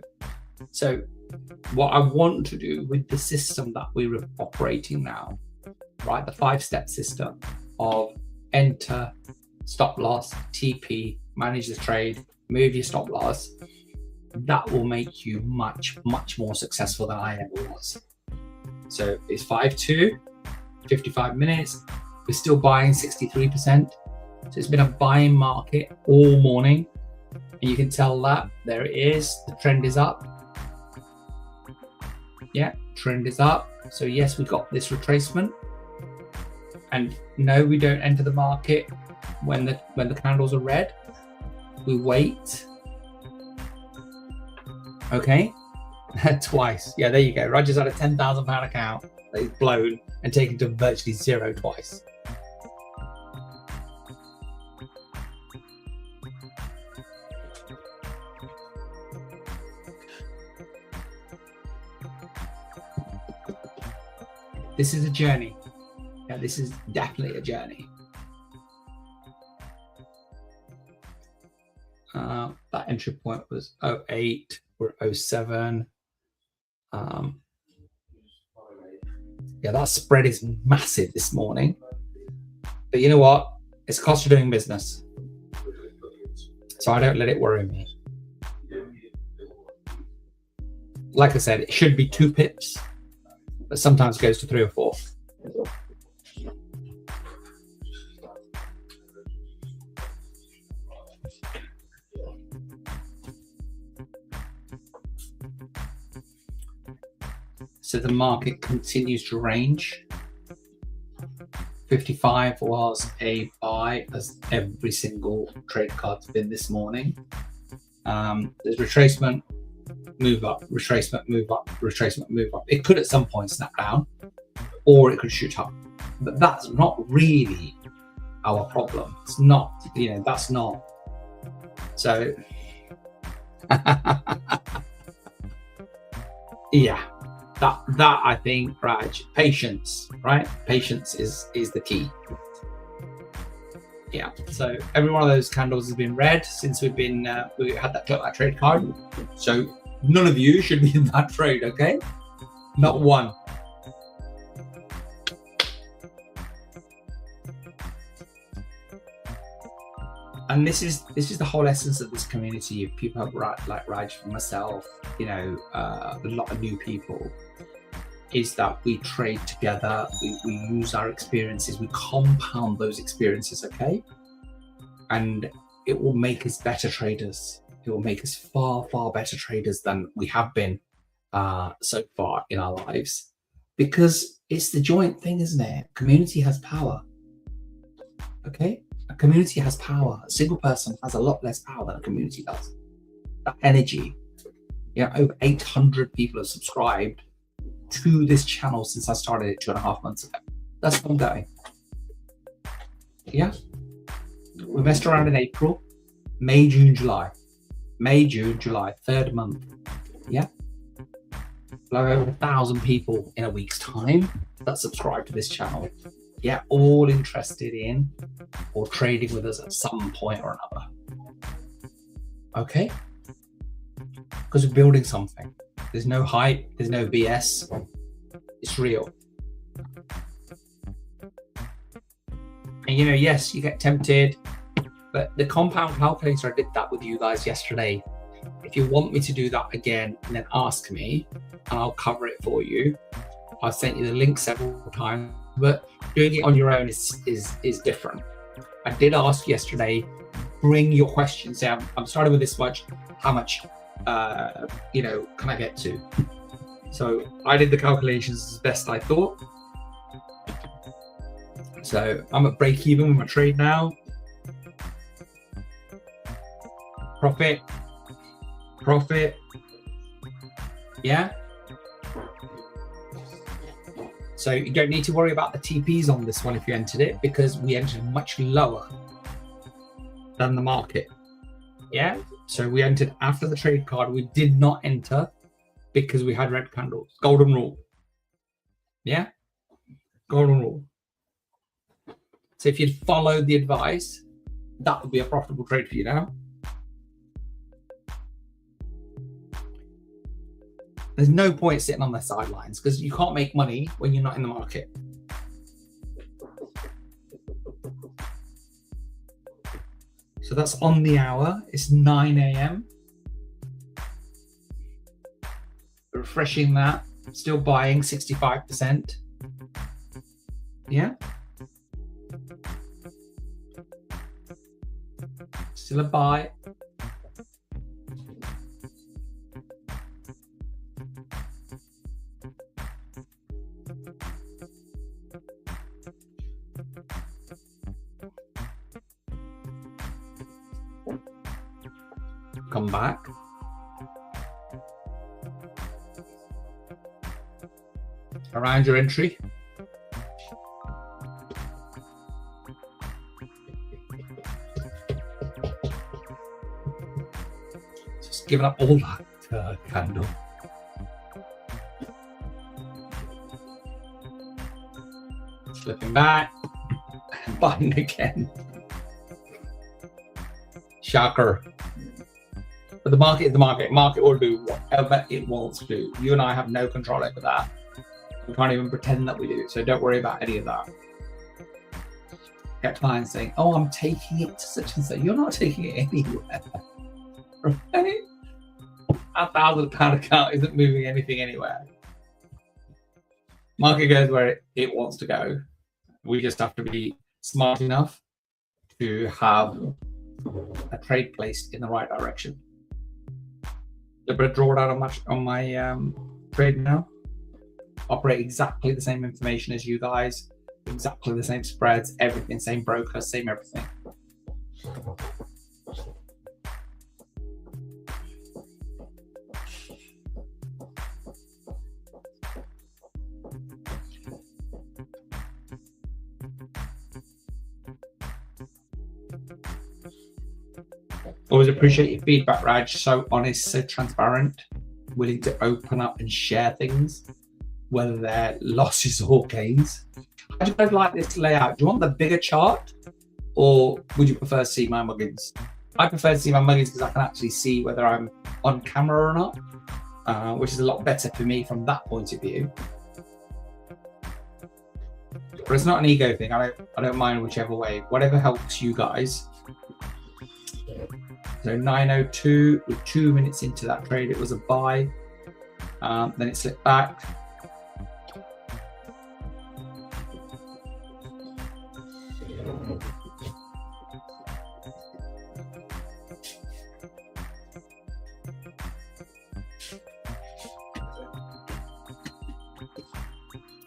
So what I want to do with the system that we're operating now right? The 5-step system of enter, stop loss, TP, manage the trade, move your stop loss. That will make you much, much more successful than I ever was. So it's 5-2, 55 minutes. We're still buying 63%. So it's been a buying market all morning. And you can tell that there it is. The trend is up. Yeah, trend is up. So yes, we got this retracement. And no, we don't enter the market when the candles are red. We wait. Okay, twice. Yeah, there you go. Roger's had a £10,000 account that is blown and taken to virtually zero twice. This is a journey. Yeah, this is definitely a journey. That entry point was 08. We're 07. Yeah, that spread is massive this morning. But you know what? It's the cost of doing business. So I don't let it worry me. Like I said, it should be 2 pips, but sometimes it goes to 3 or 4. So the market continues to range. 55 was a buy, as every single trade card's been this morning. There's retracement, move up, retracement, move up, retracement, move up. It could at some point snap down, or it could shoot up. But that's not really our problem. It's not, that's not. So, yeah. That I think, Raj, patience, right? Patience is the key. Yeah. So every one of those candles has been red since we had that trade card. So none of you should be in that trade, okay? Not one. And this is the whole essence of this community of people like Raj, myself, a lot of new people, is that we trade together, we use our experiences, we compound those experiences, okay? And it will make us better traders. It will make us far, far better traders than we have been so far in our lives. Because it's the joint thing, isn't it? Community has power, okay? A community has power. A single person has a lot less power than a community does. That energy. Over 800 people have subscribed to this channel since I started it 2.5 months ago. That's ongoing. Yeah. We messed around in April, May, June, July. May, June, July, 3rd month. Yeah. We'll have over 1,000 people in a week's time that subscribe to this channel. Yeah, all interested in or trading with us at some point or another. Okay? Because we're building something. There's no hype, there's no BS. It's real. And yes, you get tempted, but the compound calculator, I did that with you guys yesterday. If you want me to do that again, then ask me and I'll cover it for you. I've sent you the link several times, but doing it on your own is different. I did ask yesterday, bring your questions down. I'm starting with this much. How much, can I get to? So I did the calculations as best I thought. So I'm at break even with my trade now. Profit. Yeah. So you don't need to worry about the TPs on this one if you entered it, because we entered much lower than the market. Yeah. So we entered after the trade card. We did not enter because we had red candles. Golden rule. Yeah. Golden rule. So if you'd followed the advice, that would be a profitable trade for you now. There's no point sitting on the sidelines because you can't make money when you're not in the market. So that's on the hour. It's 9 a.m. Refreshing that. Still buying 65%. Yeah. Still a buy. Come back. Around your entry. Just giving up all that candle. Slipping back. And buying again. Shocker. But the market is the market. Market will do whatever it wants to do. You and I have no control over that. We can't even pretend that we do. So don't worry about any of that. Get clients saying, oh, I'm taking it to such and such. You're not taking it anywhere. Right? A £1,000 account isn't moving anything anywhere. Market goes where it wants to go. We just have to be smart enough to have a trade placed in the right direction. A bit of drawdown on my trade now. Operate exactly the same information as you guys, exactly the same spreads, everything, same broker, same everything. Always appreciate your feedback, Raj. So honest, so transparent, willing to open up and share things, whether they're losses or gains. How do you guys like this layout? Do you want the bigger chart, or would you prefer to see my muggins? I prefer to see my muggins because I can actually see whether I'm on camera or not, which is a lot better for me from that point of view. But it's not an ego thing. I don't mind whichever way, whatever helps you guys. So 9:02, with 2 minutes into that trade, it was a buy. Then it slipped back.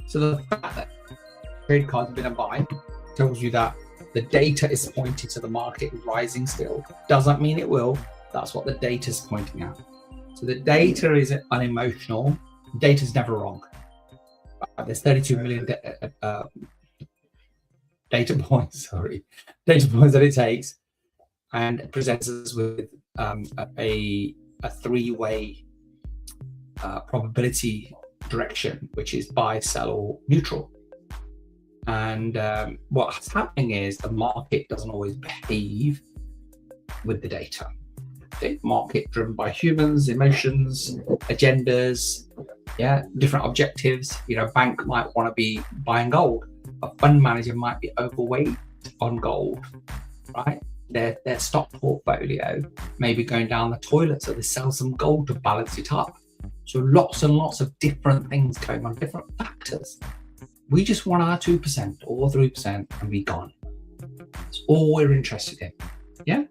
So the fact that trade cards have been a buy tells you that the data is pointing to the market rising still. Doesn't mean it will. That's what the data is pointing at. So the data is unemotional. Data is never wrong. There's 32 million data points. Data points that it takes, and it presents us with a three-way probability direction, which is buy, sell, or neutral. And what's happening is the market doesn't always behave with the data. Okay? Market driven by humans, emotions, agendas, different objectives. You know, a bank might want to be buying gold. A fund manager might be overweight on gold, right? Their stock portfolio may be going down the toilet, so they sell some gold to balance it up. So lots and lots of different things going on, different factors. We just want our 2% or 3% and be gone. That's all we're interested in. Yeah?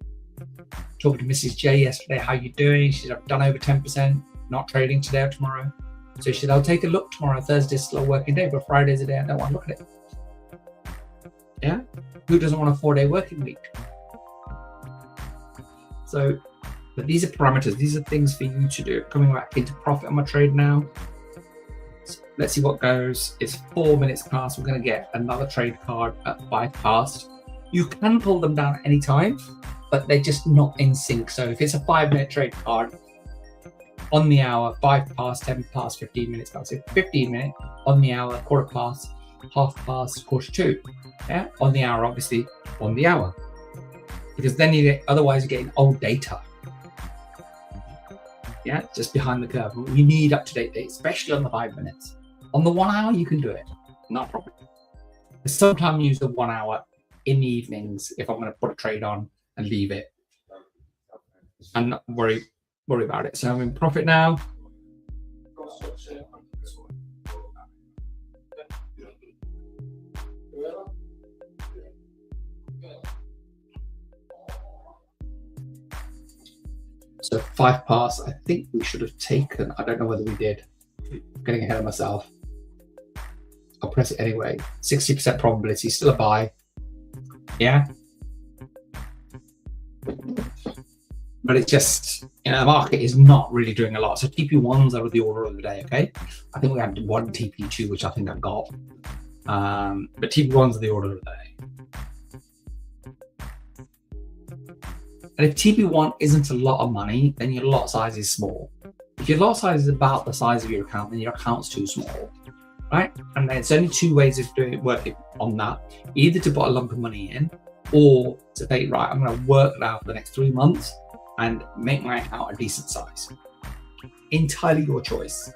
Talking to Mrs. J yesterday, how you doing? She said, I've done over 10%, not trading today or tomorrow. So she said, I'll take a look tomorrow. Thursday's still a working day, but Friday's a day I don't want to look at it. Yeah? Who doesn't want a 4-day working week? So, but these are parameters. These are things for you to do. Coming back into profit on my trade now. So let's see what goes. It's 4 minutes past. We're going to get another trade card at 5 past. You can pull them down at any time, but they're just not in sync. So if it's a 5-minute trade card on the hour, 5 past, 10 past, 15 minutes past, so 15 minutes on the hour, quarter past, half past, quarter to. Yeah, on the hour, obviously on the hour, because then otherwise you're getting old data. Yeah, just behind the curve. You need up-to-date data, especially on the 5 minutes. On the 1 hour, you can do it, not a problem. I sometimes use the 1 hour in the evenings if I'm going to put a trade on and leave it and not worry about it. So I'm in profit now. So 5 past, I think we should have taken, I don't know whether we did. I'm getting ahead of myself. I'll press it anyway. 60% probability, still a buy. Yeah. But it's just, the market is not really doing a lot. So TP1s are the order of the day, okay? I think we had one TP2, which I think I've got. But TP1s are the order of the day. And if TP1 isn't a lot of money, then your lot size is small. If your lot size is about the size of your account, then your account's too small, right? And there's only 2 ways of working on that. Either to put a lump of money in, or to say, right, I'm going to work it out for the next 3 months and make my account a decent size. Entirely your choice.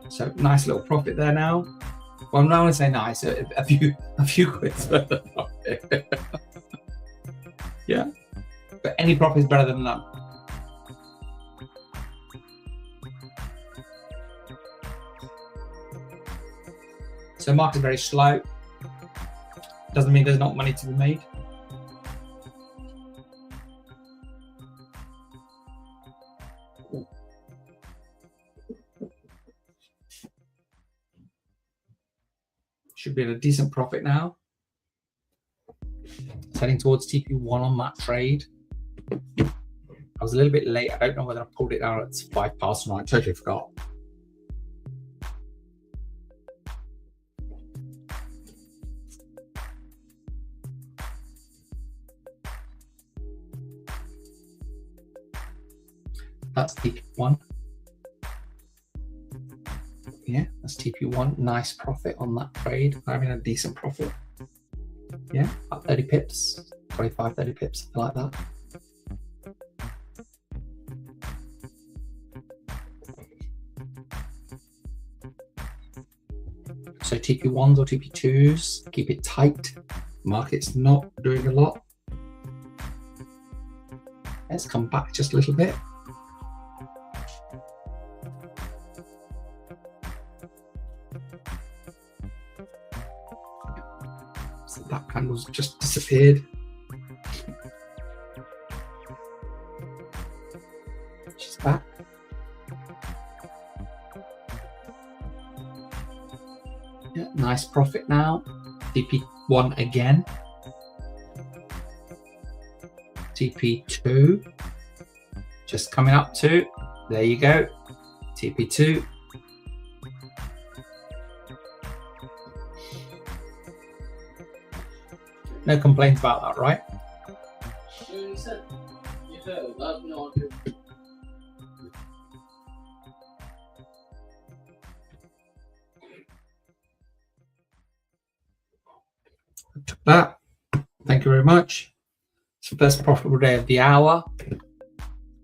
So nice little profit there now. Well, I'm not going to say nice, a few quid's worth of profit. Yeah, but any profit is better than none. So market is very slow. Doesn't mean there's not money to be made. Should be at a decent profit now. Heading towards TP1 on that trade. I was a little bit late. I don't know whether I pulled it down at 5 past or not. I totally forgot. That's TP1. Yeah, that's TP1. Nice profit on that trade. Having a decent profit. Yeah, about 30 pips, 25, 30 pips, something like that. So TP1s or TP2s, keep it tight. Market's not doing a lot. Let's come back just a little bit. So that candle's just disappeared. She's back. Yeah, nice profit now. TP1 again. TP2. Just coming up to. There you go. TP2. No complaints about that, right? Took that. Thank you very much. It's the first profitable day of the hour,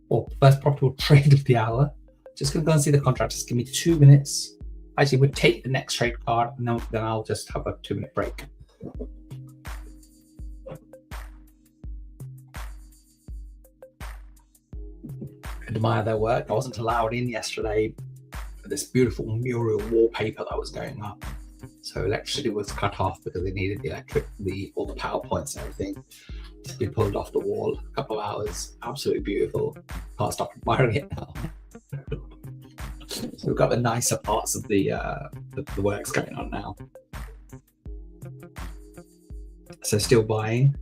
or first profitable trade of the hour. Just gonna go and see the contract. Just give me 2 minutes. Actually, we'll take the next trade card, and then I'll just have a 2-minute break. Admire their work. I wasn't allowed in yesterday for this beautiful mural wallpaper that was going up. So electricity was cut off because they needed all the PowerPoints and everything to be pulled off the wall. A couple of hours, absolutely beautiful. Can't stop admiring it now. So we've got the nicer parts of the works going on now. So still buying.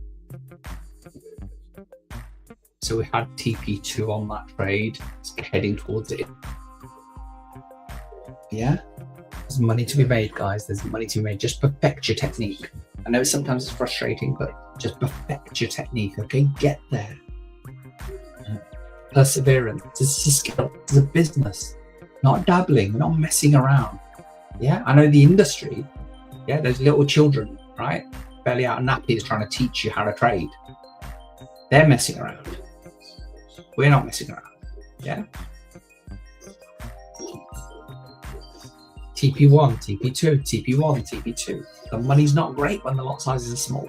So we had TP2 on that trade. It's heading towards it. Yeah. There's money to be made, guys. There's money to be made. Just perfect your technique. I know sometimes it's frustrating, but just perfect your technique, okay? Get there. Perseverance. This is a skill. It's a business. Not dabbling, not messing around. Yeah, I know the industry. Yeah, there's little children, right? Belly out of nappies trying to teach you how to trade. They're messing around. We're not messing around. Yeah. TP1, TP2, TP1, TP2. The money's not great when the lot sizes are small.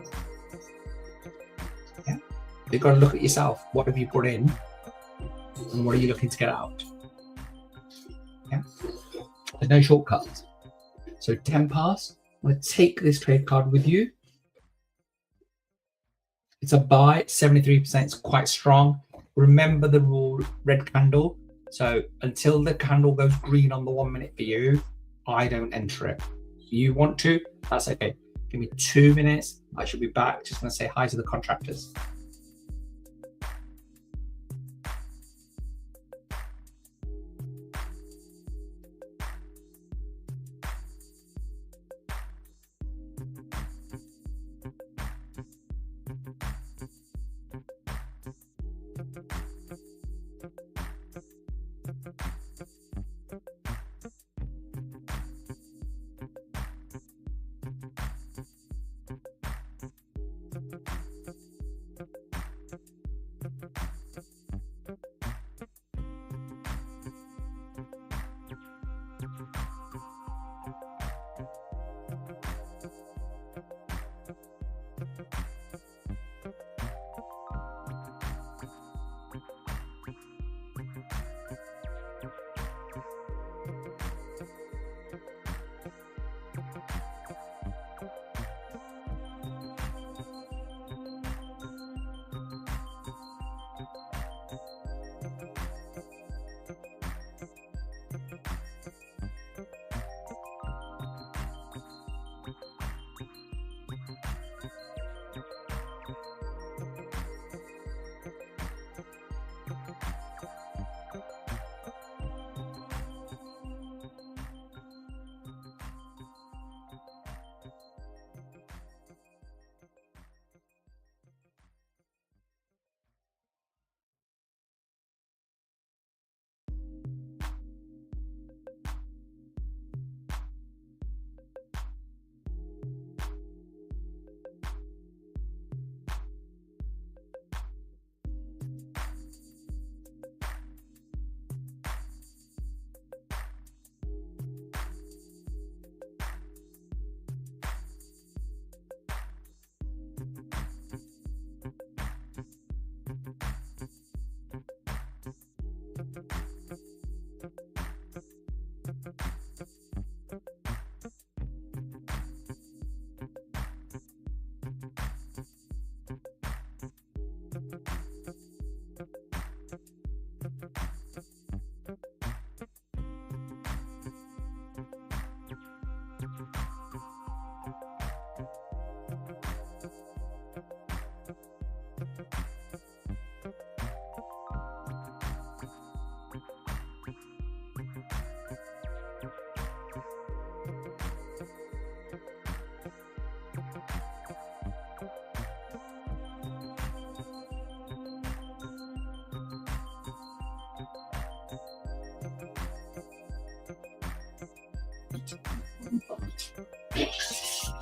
Yeah, you've got to look at yourself. What have you put in, and what are you looking to get out? Yeah, there's no shortcuts. So 10 past. I'm going to take this trade card with you. It's a buy, 73%. It's quite strong. Remember the rule: red candle. So until the candle goes green on the 1 minute for you, I don't enter it. If you want to, that's okay. Give me 2 minutes. I should be back. Just going to say hi to the contractors.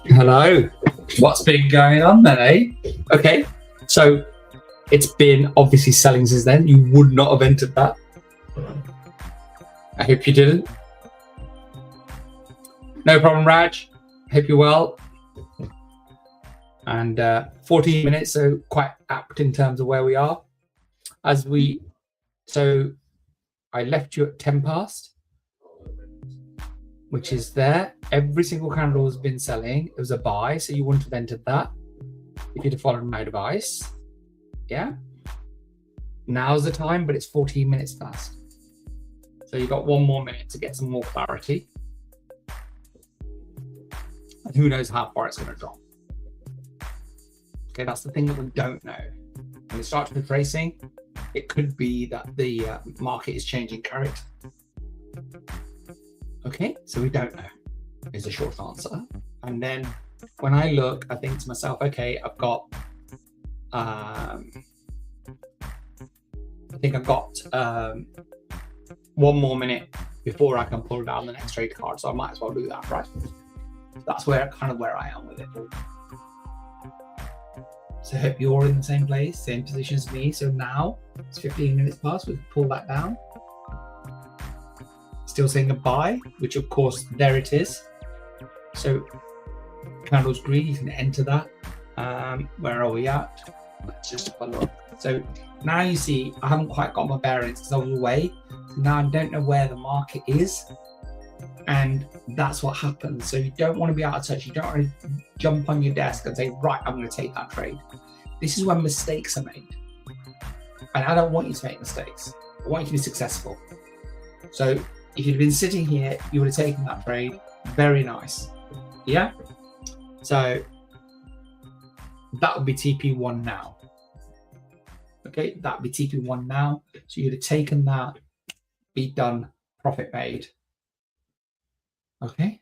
Hello. What's been going on then, eh? Okay, so it's been obviously selling since then. You would not have entered that. I hope you didn't. No problem, Raj. Hope you're well. And 14 minutes, so quite apt in terms of where we are. So I left you at 10 past, which is there. Every single candle has been selling. It was a buy, so you wouldn't have entered that if you'd have followed my advice. Yeah. Now's the time, but it's 14 minutes past. So you've got 1 more minute to get some more clarity. And who knows how far it's going to drop. Okay, that's the thing that we don't know. When we start retracing, it could be that the market is changing character. Okay, so we don't know is a short answer. And then when I look, I think to myself, okay, I've got, I think I've got 1 more minute before I can pull down the next trade card. So I might as well do that, right? That's where I am with it. So I hope you're in the same place, same position as me. So now it's 15 minutes past, we can pull that down. still saying a buy, which of course there it is. So candles green, you can enter that. Where are we at? Let's just have a look. So now you see I haven't quite got my bearings because I was away. So now I don't know where the market is, and that's what happens. So you don't want to be out of touch. You don't want to jump on your desk and say, right, I'm going to take that trade. This is when mistakes are made, and I don't want you to make mistakes. I want you to be successful. So if you'd been sitting here, you would have taken that trade. Very nice. Yeah. So that would be TP1 now. Okay, that would be TP1 now. So you'd have taken that, be done, profit made. Okay.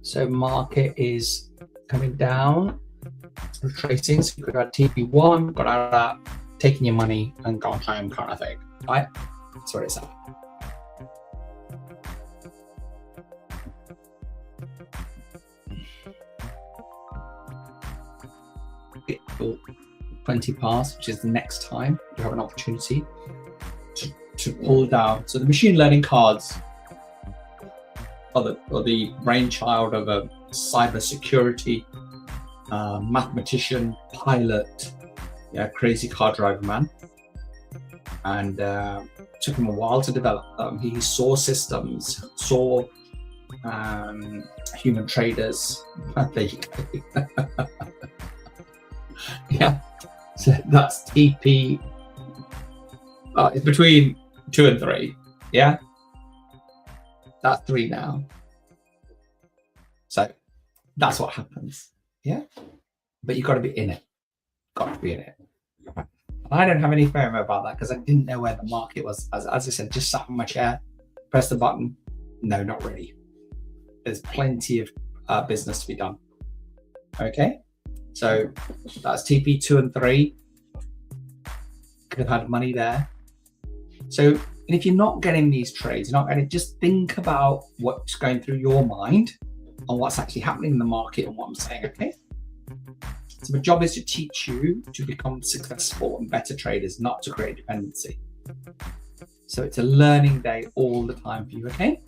So market is coming down, retracing. So you could have TP1, got out of that, taking your money and gone home kind of thing, right? That's what it's at. Or 20 past, which is the next time you have an opportunity to pull down. So the machine learning cards are the brainchild of a cybersecurity mathematician, pilot, crazy car driver man, and took him a while to develop them. He saw systems, saw human traders. There you go. Yeah, so that's TP. It's between 2 and 3. Yeah, that's 3 now. So that's what happens. Yeah, but you've got to be in it. Got to be in it. I don't have any FOMO about that because I didn't know where the market was. As I said, just sat in my chair, press the button. No, not really. There's plenty of business to be done. Okay, so that's TP 2 and 3. Could have had money there. So, and if you're not getting these trades, you're not getting, just think about what's going through your mind and what's actually happening in the market and what I'm saying. Okay. So my job is to teach you to become successful and better traders, not to create dependency. So it's a learning day all the time for you, okay?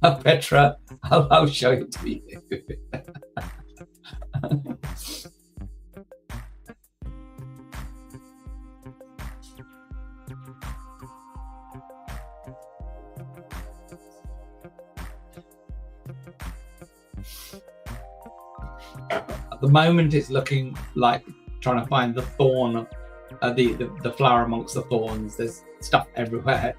Petra, I'll show it to you. At the moment, it's looking like trying to find the thorn, the flower amongst the thorns. There's stuff everywhere.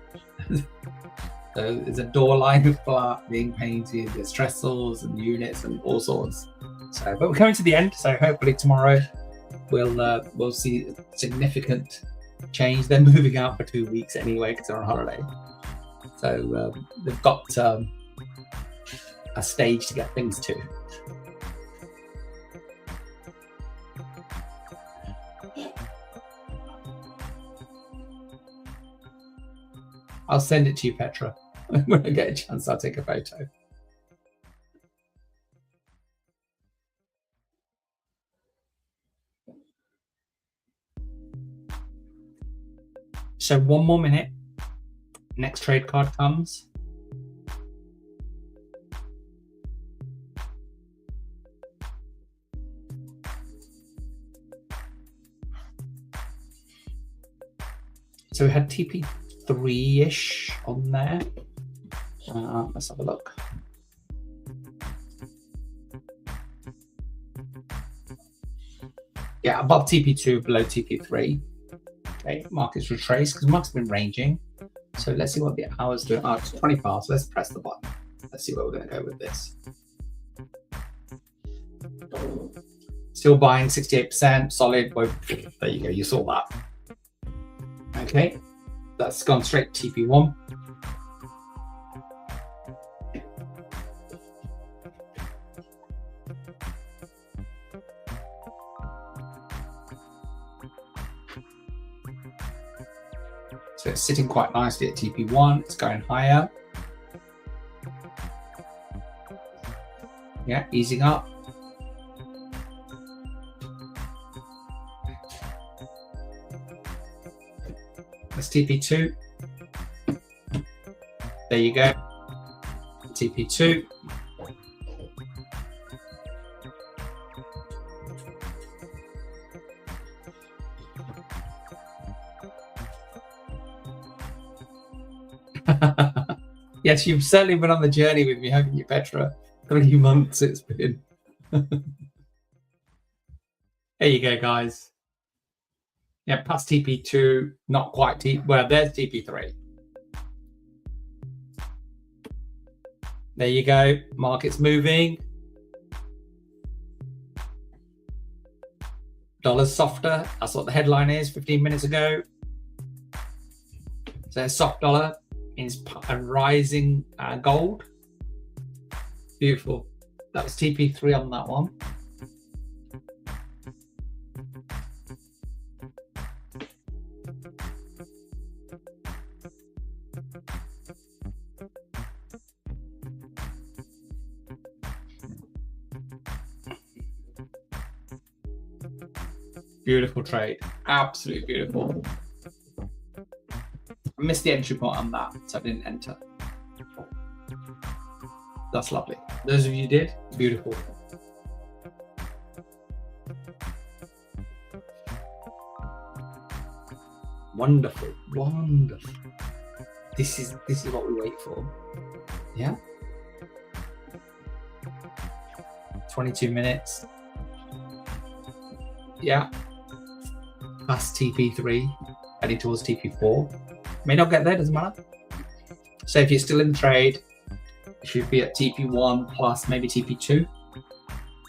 So there's a door line of flower being painted. There's trestles and units and all sorts. So, but we're coming to the end. So hopefully tomorrow we'll see a significant change. They're moving out for 2 weeks anyway because they're on holiday. So they've got a stage to get things to. I'll send it to you, Petra. When I get a chance, I'll take a photo. So 1 more minute. Next trade card comes. So we had TP3-ish on there. Let's have a look. Yeah, above TP2, below TP3. Okay, markets retrace because market's been ranging. So let's see what the hours do. Oh, it's 20 past. Let's press the button. Let's see where we're going to go with this. Still buying 68%, solid. Well, there you go, you saw that. Okay, that's gone straight to TP1. So it's sitting quite nicely at TP1, it's going higher. Yeah, easing up. That's TP2. There you go. TP2. Yes, you've certainly been on the journey with me, haven't you, Petra? 3 months it's been. There you go, guys. Yeah, past TP2, not quite well, there's TP3. There you go. Market's moving. Dollar's softer. That's what the headline is 15 minutes ago. So a soft dollar means a rising gold. Beautiful. That was TP3 on that one. Beautiful trade. Absolutely beautiful. I missed the entry point on that, so I didn't enter. That's lovely. Those of you who did, beautiful. Wonderful, wonderful. This is what we wait for. Yeah. 22 minutes. Yeah. Past TP3, heading towards TP4. May not get there, doesn't matter. So if you're still in trade, it should be at TP1 plus maybe TP2.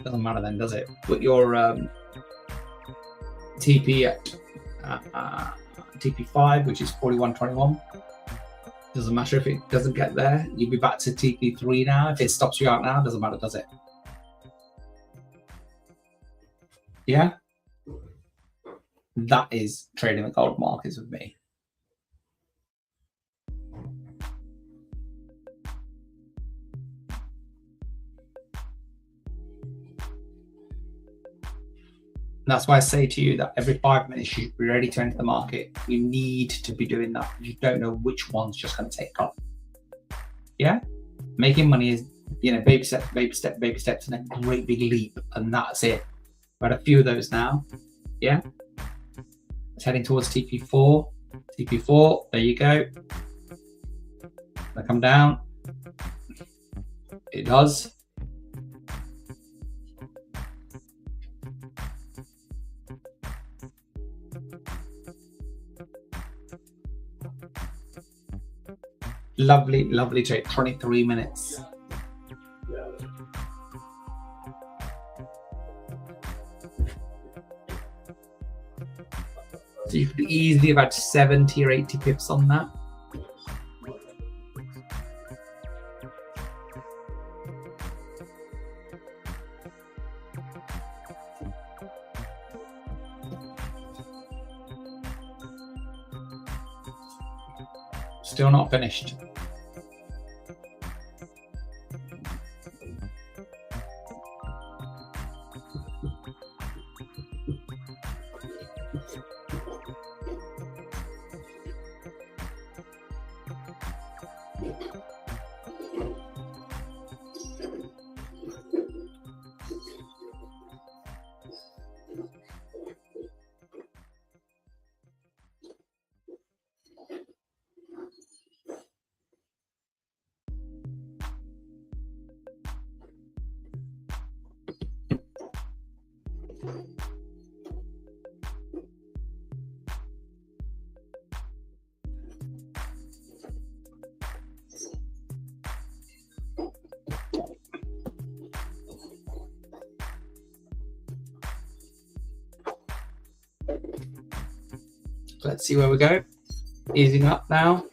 Doesn't matter then, does it? Put your TP at TP5, which is 41.21. Doesn't matter if it doesn't get there. You'll be back to TP3 now. If it stops you out now, doesn't matter, does it? Yeah? That is trading the gold markets with me. And that's why I say to you that every 5 minutes you should be ready to enter the market. You need to be doing that. You don't know which one's just going to take off. Yeah? Making money is, baby step, baby step, baby steps, and a great big leap. And that's it. We've had a few of those now. Yeah? It's heading towards TP4. TP4, there you go. They come down. It does. Lovely, lovely trade. 23 minutes. So you could easily have had 70 or 80 pips on that. Still not finished. Let's see where we go. Easing up now.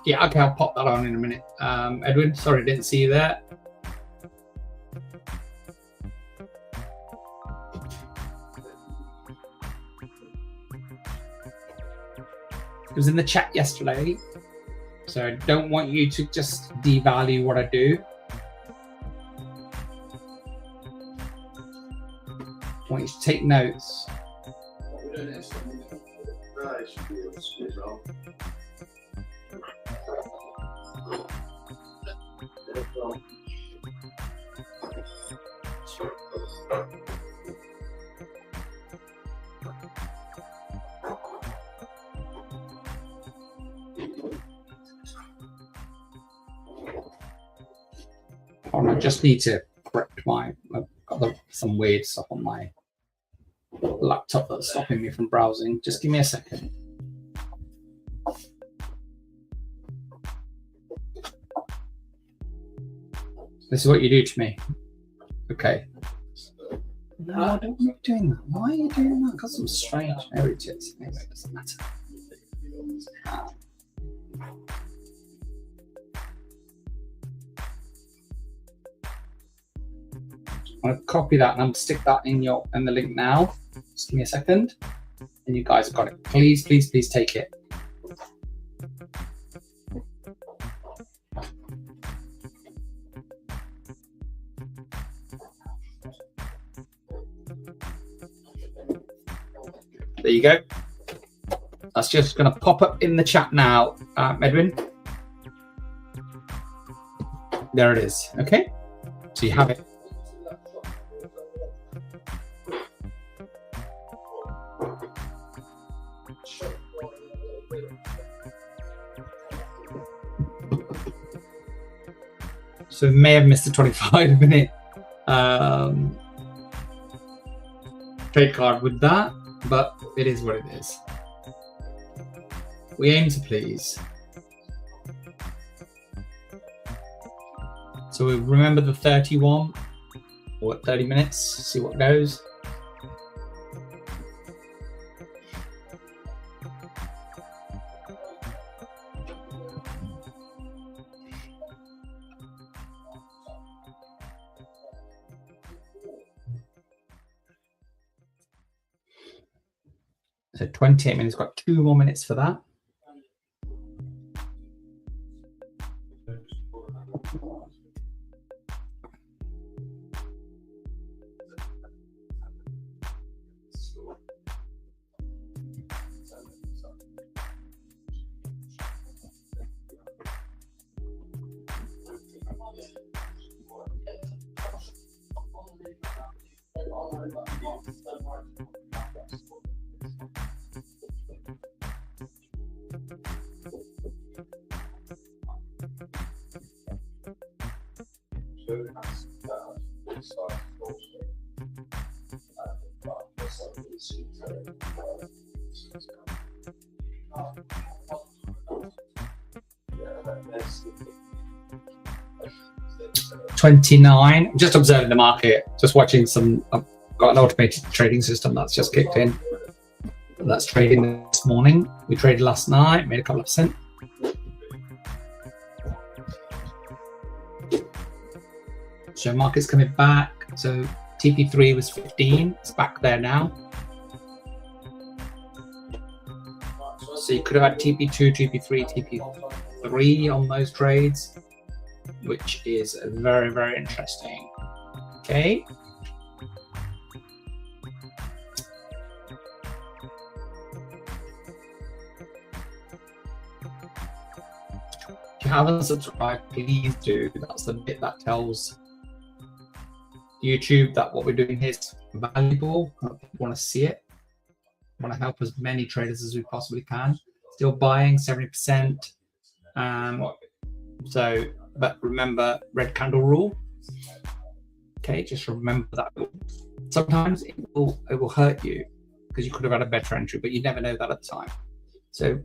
Yeah, okay, I'll pop that on in a minute. Edwin, sorry, didn't see you there. It was in the chat yesterday, so I don't want you to just devalue what I do. I want you to take notes. I just need to correct I've got some weird stuff on my laptop that's stopping me from browsing. Just give me a second. This is what you do to me. Okay. No, I don't want you doing that. Why are you doing that? Got some strange heritage. Anyway, it doesn't matter. I'm going to copy that and I'm going to stick that in the link now. Just give me a second. And you guys have got it. Please, please, please take it. There you go. That's just going to pop up in the chat now, Edwin. There it is. Okay. So you have it. So may have missed the 25-minute trade card with that, but it is what it is. We aim to please. So we remember the 31 or 30 minutes, see what goes. So 28 minutes, got 2 more minutes for that. $29. Just observing the market, just watching some. I've got an automated trading system that's just kicked in. That's trading this morning. We traded last night, made a couple of cents. So market's coming back. So TP3 was 15. It's back there now. So you could have had TP2, TP3, TP3 on those trades, which is very, very interesting. Okay. If you haven't subscribed, please do. That's the bit that tells YouTube that what we're doing here is valuable. I want to see it. I want to help as many traders as we possibly can. Still buying 70%. So, but remember red candle rule. Okay, just remember that. Sometimes it will hurt you because you could have had a better entry, but you never know that at the time. So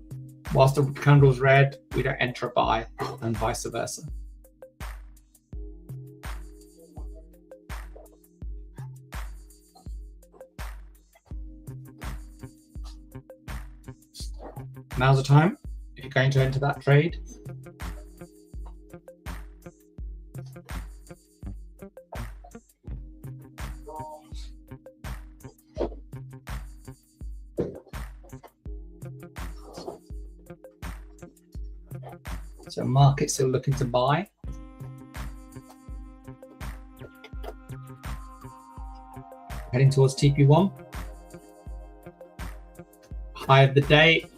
whilst the candle's red, we don't enter a buy, and vice versa. Now's the time if you're going to enter that trade. So market's still looking to buy. Heading towards TP1. High of the day.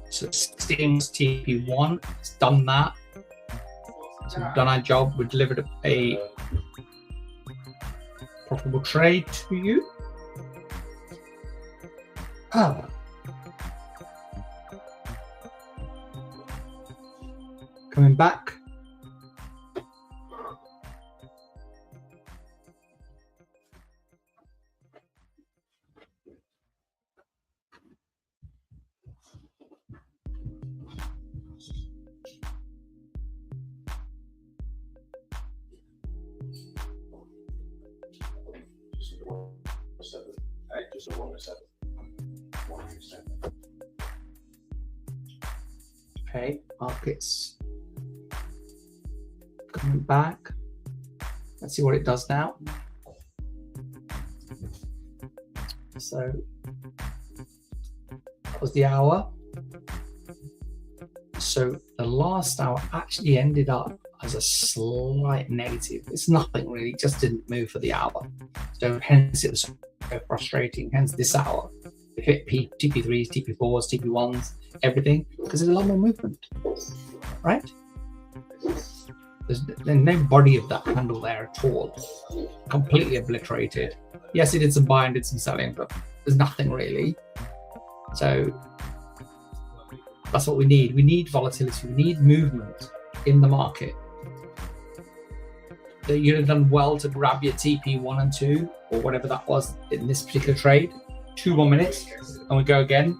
So 16 was TP1, it's done that. So we've done our job, we delivered a profitable trade to you. Coming back. Just a 107. 107. Okay, markets coming back. Let's see what it does now. So that was the hour. So the last hour actually ended up as a slight negative. It's nothing really, it just didn't move for the hour. So hence it was so frustrating. Hence this hour. It hit TP3s, TP4s, TP1s, everything, because there's a lot more movement, right? There's no body of that candle there at all. Completely obliterated. Yes, it did some buying, did some selling, but there's nothing really. So that's what we need. We need volatility. We need movement in the market. You'd have done well to grab your TP1 and 2 or whatever that was in this particular trade. 2 more minutes and we go again.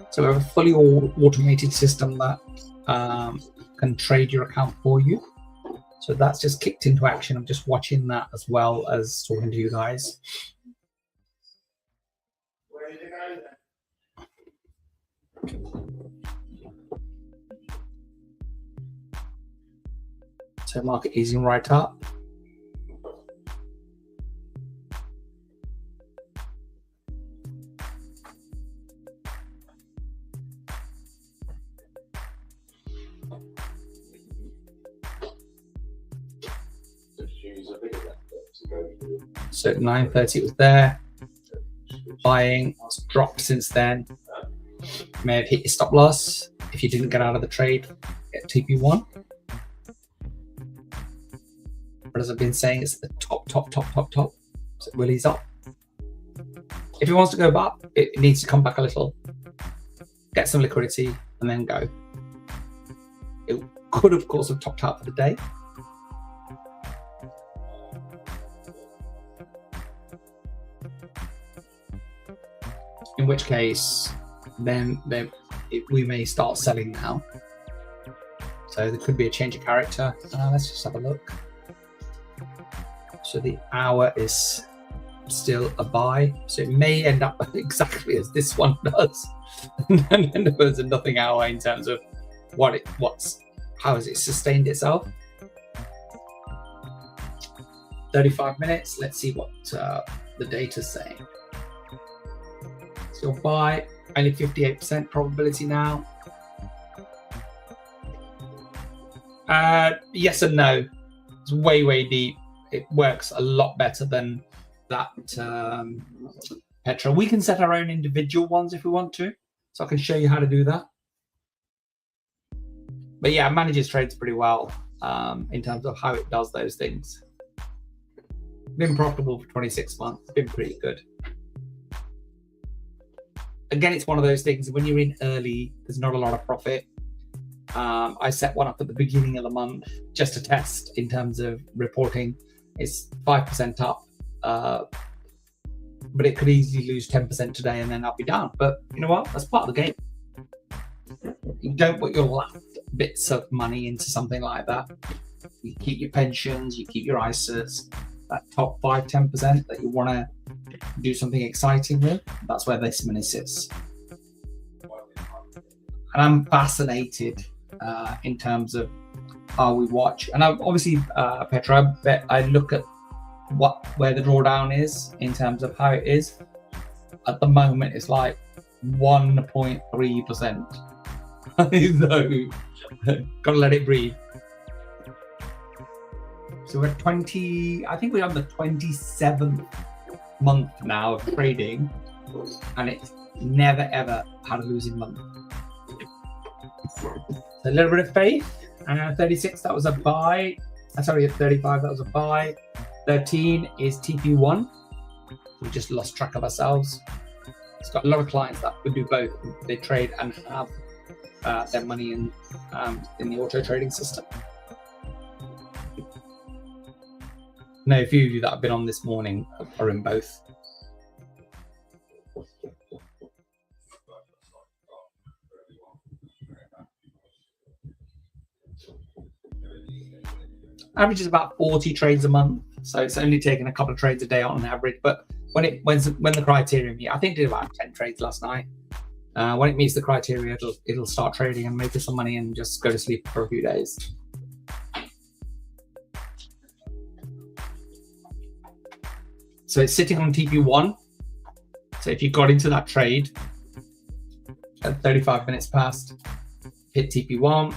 So we have a fully automated system that can trade your account for you. So that's just kicked into action. I'm just watching that as well as talking to you guys. So market easing right up. So at 9:30 it was there. Buying, it's dropped since then. May have hit your stop loss if you didn't get out of the trade at TP1. But as I've been saying, it's the top. So it will ease up. If it wants to go up, it needs to come back a little, get some liquidity, and then go. It could, of course, have topped out for the day. In which case, then we may start selling now. So there could be a change of character. Let's just have a look. So the hour is still a buy. So it may end up exactly as this one does. And then there's a nothing hour in terms of how has it sustained itself. 35 minutes. Let's see what the data's saying. So buy only 58% probability now. Yes and no. It's way deep. It works a lot better than that Petra. We can set our own individual ones if we want to, so I can show you how to do that. But yeah, it manages trades pretty well in terms of how it does those things. Been profitable for 26 months. Been pretty good. Again, it's one of those things, when you're in early, there's not a lot of profit. I set one up at the beginning of the month just to test in terms of reporting. It's 5% up, but it could easily lose 10% today and then I'll be down. But you know what? That's part of the game. You don't put your last bits of money into something like that. You keep your pensions, you keep your ISAs, that top 5-10% that you want to do something exciting with. That's where this money sits. And I'm fascinated in terms of how we watch. And obviously, Petra, I look at where the drawdown is in terms of how it is. At the moment, it's like 1.3%. So, gotta let it breathe. So we're 20, I think we're on the 27th month now of trading, and it's never ever had a losing month. So a little bit of faith. 36, that was a buy. Sorry, 35, that was a buy. 13 is TP1. We just lost track of ourselves. It's got a lot of clients that would do both. They trade and have their money in the auto trading system. No, a few of you that have been on this morning are in both. Average is about 40 trades a month, so it's only taking a couple of trades a day on average. But when the criteria meet, I think it did about 10 trades last night. When it meets the criteria, it'll start trading and make us some money and just go to sleep for a few days. So it's sitting on TP1. So if you got into that trade at 35 minutes past, hit TP1.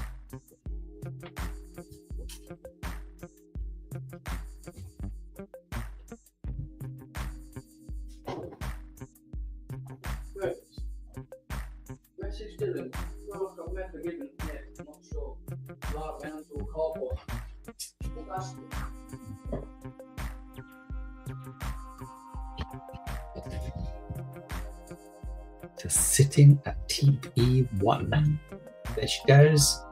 Message Dylan. Well, I've never given yet. I'm not sure. Like down to a cardboard. Well, that's Just sitting at TP1. There she goes.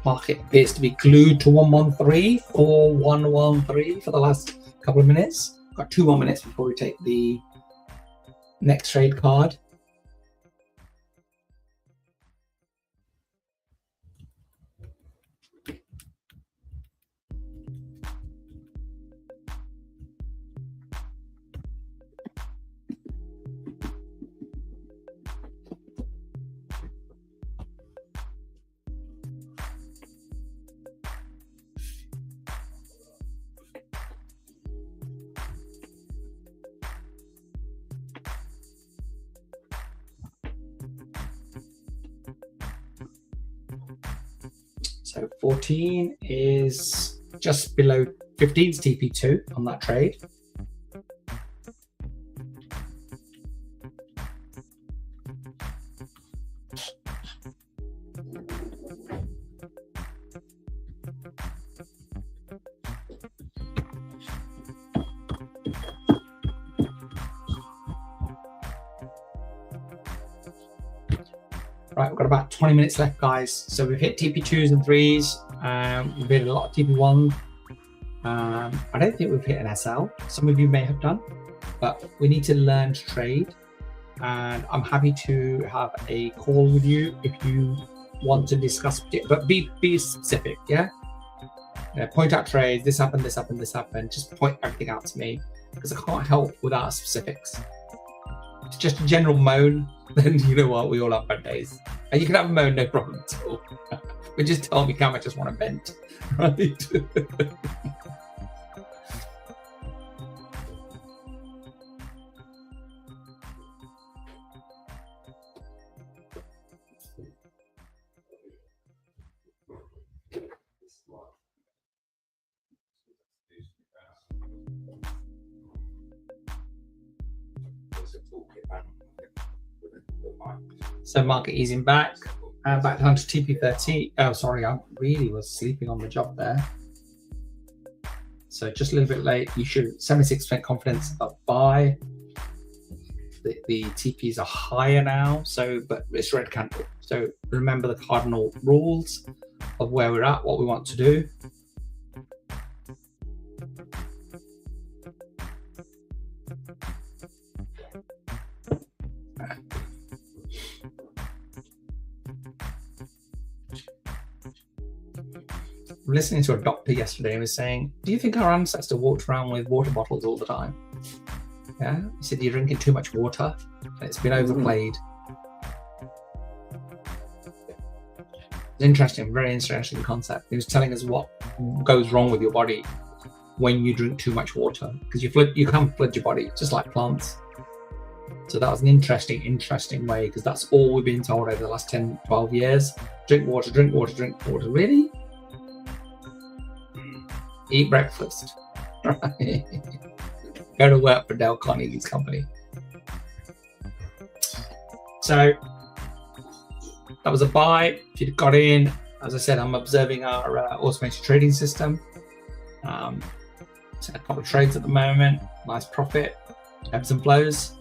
Market appears to be glued to 113 or 113 for the last couple of minutes. Got 2 more minutes before we take the next trade card. So 14 is just below 15's TP2 on that trade. Right, we've got about 20 minutes left, guys. So we've hit TP2s and 3s. We've hit a lot of TP1. I don't think we've hit an SL. Some of you may have done, but we need to learn to trade and I'm happy to have a call with you if you want to discuss it, but be specific. Yeah, point out trades, this happened, this happened, this happened. Just point everything out to me, because I can't help without specifics. If it's just a general moan, then you know what, we all have bad days, and you can have a moan, no problem at all. But just tell me, Cam, I just want to vent, right? So market easing back down to TP30. Oh, sorry, I really was sleeping on the job there. So just a little bit late. You should 76% confidence up buy. The TPs are higher now, so but it's red candle. So remember the cardinal rules of where we're at, what we want to do. Listening to a doctor yesterday who was saying, do you think our ancestor walked around with water bottles all the time? Yeah, he said you're drinking too much water and it's been overplayed. It's interesting, very interesting concept. He was telling us what goes wrong with your body when you drink too much water, because you can flood your body just like plants. So that was an interesting way, because that's all we've been told over the last 10, 12 years. Drink water, drink water, drink water. Really? Eat breakfast. Right? Go to work for Dale Carnegie's company. So that was a buy. If you'd got in, as I said, I'm observing our automated trading system. So a couple of trades at the moment. Nice profit. Ebbs and flows.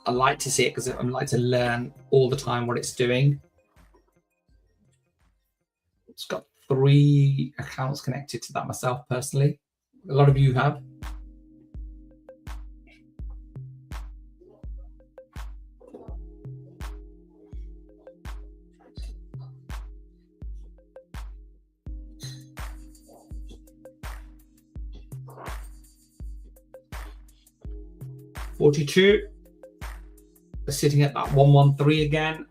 I like to see it because I like to learn all the time what it's doing. It's got 3 accounts connected to that myself personally. A lot of you have. $42. We're sitting at that 113 again.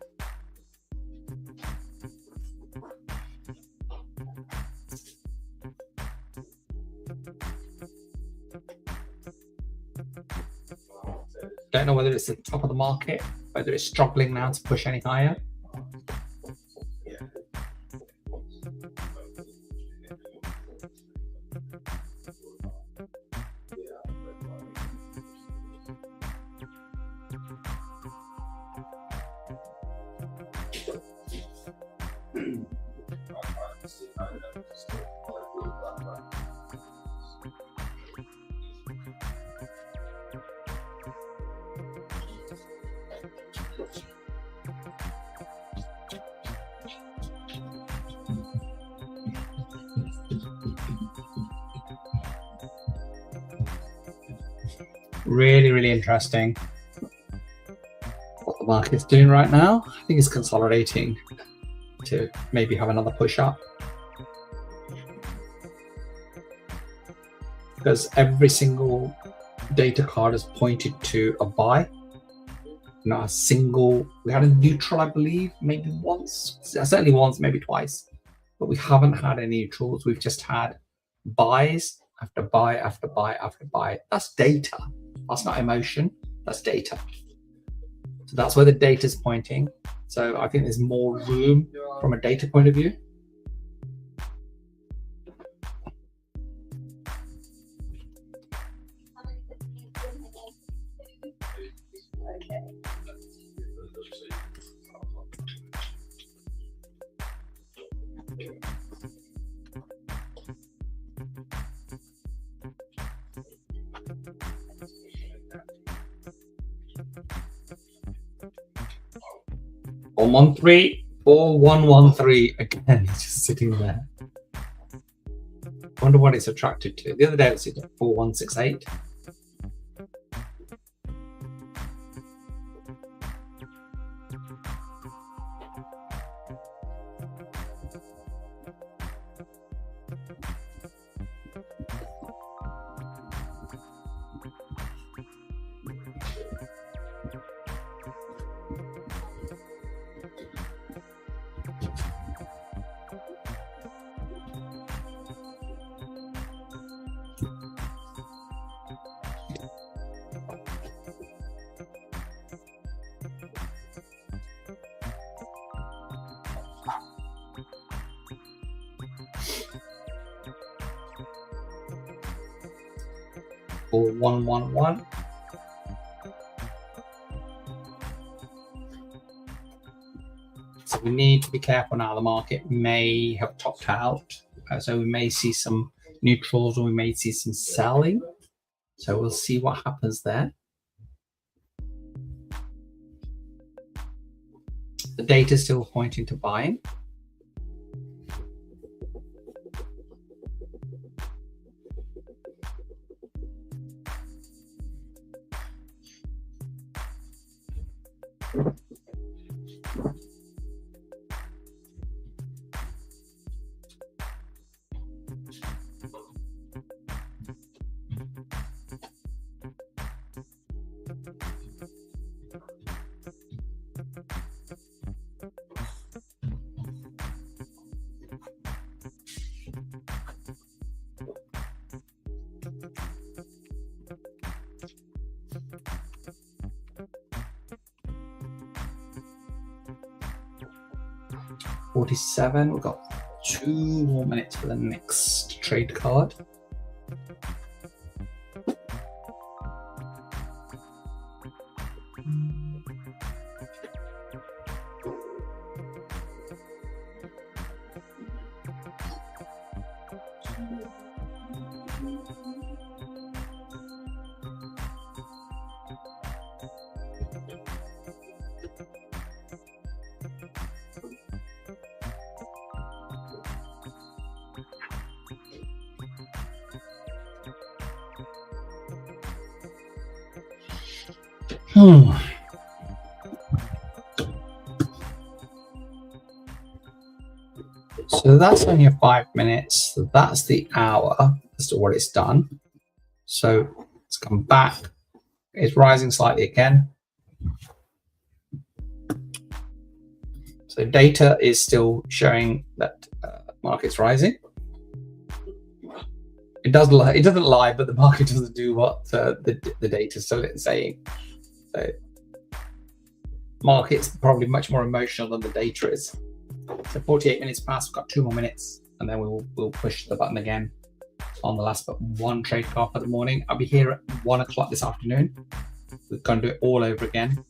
Don't know whether it's the top of the market, whether it's struggling now to push any higher. Really interesting what the market's doing right now. I think it's consolidating to maybe have another push up, because every single data card has pointed to a buy. Not a single. We had a neutral, I believe, maybe once, certainly once, maybe twice, but we haven't had any neutrals. We've just had buys after buy after buy after buy. That's data. That's not emotion, that's data. So that's where the data is pointing. So I think there's more room from a data point of view. On 1-3, 4-1-1-3 again. It's just sitting there. Wonder what it's attracted to. The other day it was at 4-1-6-8. Or 111. So we need to be careful now. The market may have topped out, so we may see some neutrals or we may see some selling. So we'll see what happens there. The data is still pointing to buying. $47. We've got 2 more minutes for the next trade card. So that's only a 5 minutes. So that's the hour as to what it's done. So it's come back. It's rising slightly again. So data is still showing that market's rising. It doesn't lie, but the market doesn't do what the data is still saying. So market's probably much more emotional than the data is. So 48 minutes past, we've got 2 more minutes, and then we'll push the button again on the last but one trade card for the morning. I'll be here at 1 o'clock this afternoon. We're going to do it all over again.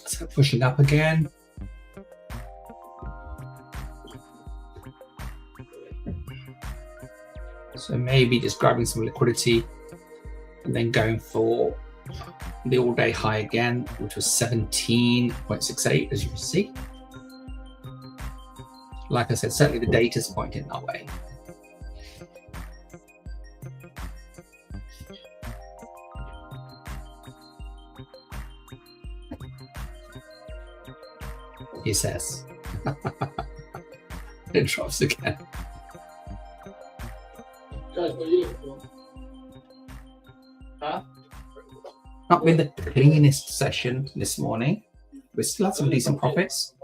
So pushing up again. So maybe just grabbing some liquidity and then going for the all-day high again, which was 17.68, as you can see. Like I said, certainly the data's pointing that way. He says. It drops again. Guys, what are you looking for? Huh? Not been the cleanest session this morning. We still had some decent profits.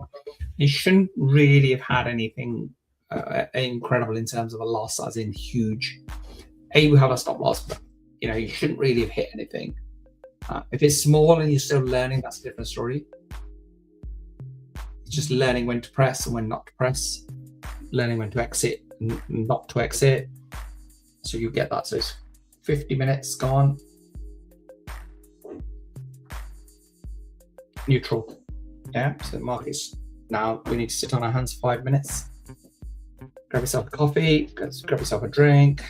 You shouldn't really have had anything incredible in terms of a loss, as in huge. We have a stop loss, but you shouldn't really have hit anything. If it's small and you're still learning, that's a different story. It's just learning when to press and when not to press, learning when to exit and not to exit. So you get that. So it's 50 minutes gone. Neutral. Yeah, so the market's now, we need to sit on our hands for 5 minutes. Grab yourself a coffee, grab yourself a drink,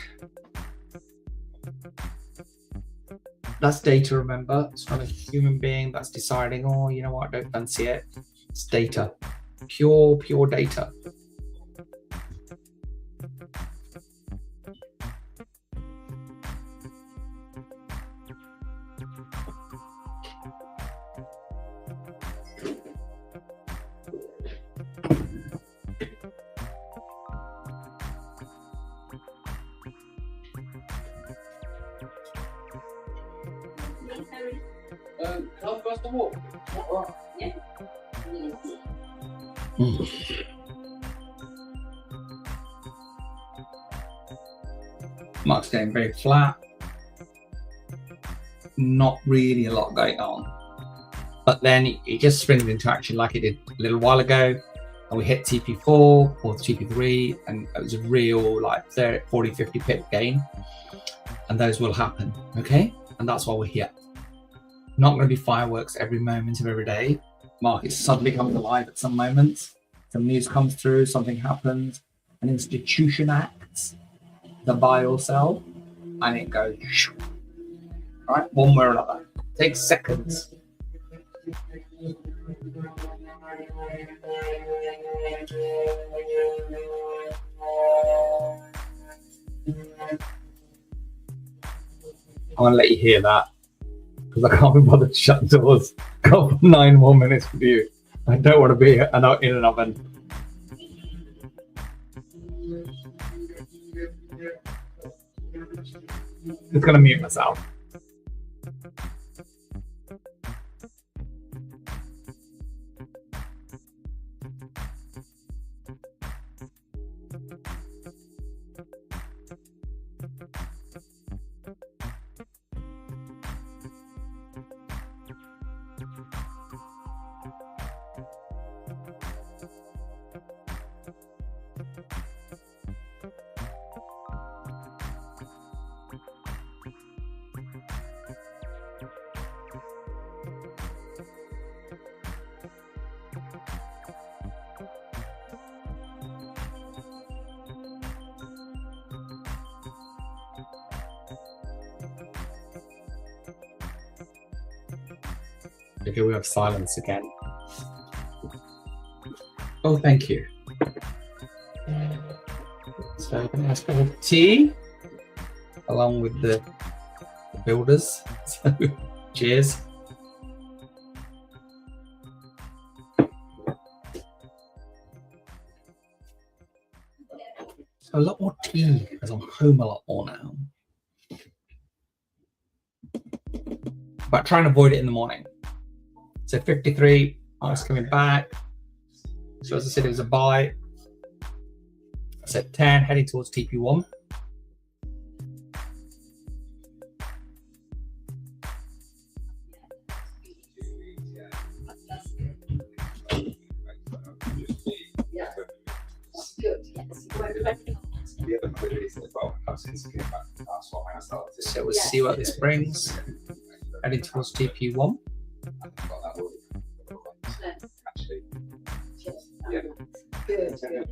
That's data, remember. It's not a human being that's deciding, oh, you know what, I don't fancy it. It's data. Pure data. Can I first of all? Mark's getting very flat. Not really a lot going on. But then it just springs into action like it did a little while ago. And we hit TP4 or TP3, and it was a real like 30, 40, 50 pip gain. And those will happen, okay? And that's why we're here. Not going to be fireworks every moment of every day. Market suddenly comes alive at some moments. Some news comes through, something happens, an institution acts, the buy or sell, and it goes, right, one way or another. It takes seconds. I'm going to let you hear that because I can't be bothered to shut doors. Got 9 more minutes with you. I don't want to be in an oven. Just going to mute myself. Okay, we have silence again. Oh, thank you. So I'm going to ask for tea along with the builders. So, cheers. So a lot more tea as I'm home a lot more now. But try and avoid it in the morning. So 53, I was coming back. So as I said, it was a buy. I said 10, heading towards TP1. So we'll see what this brings. Heading towards TP1. Good.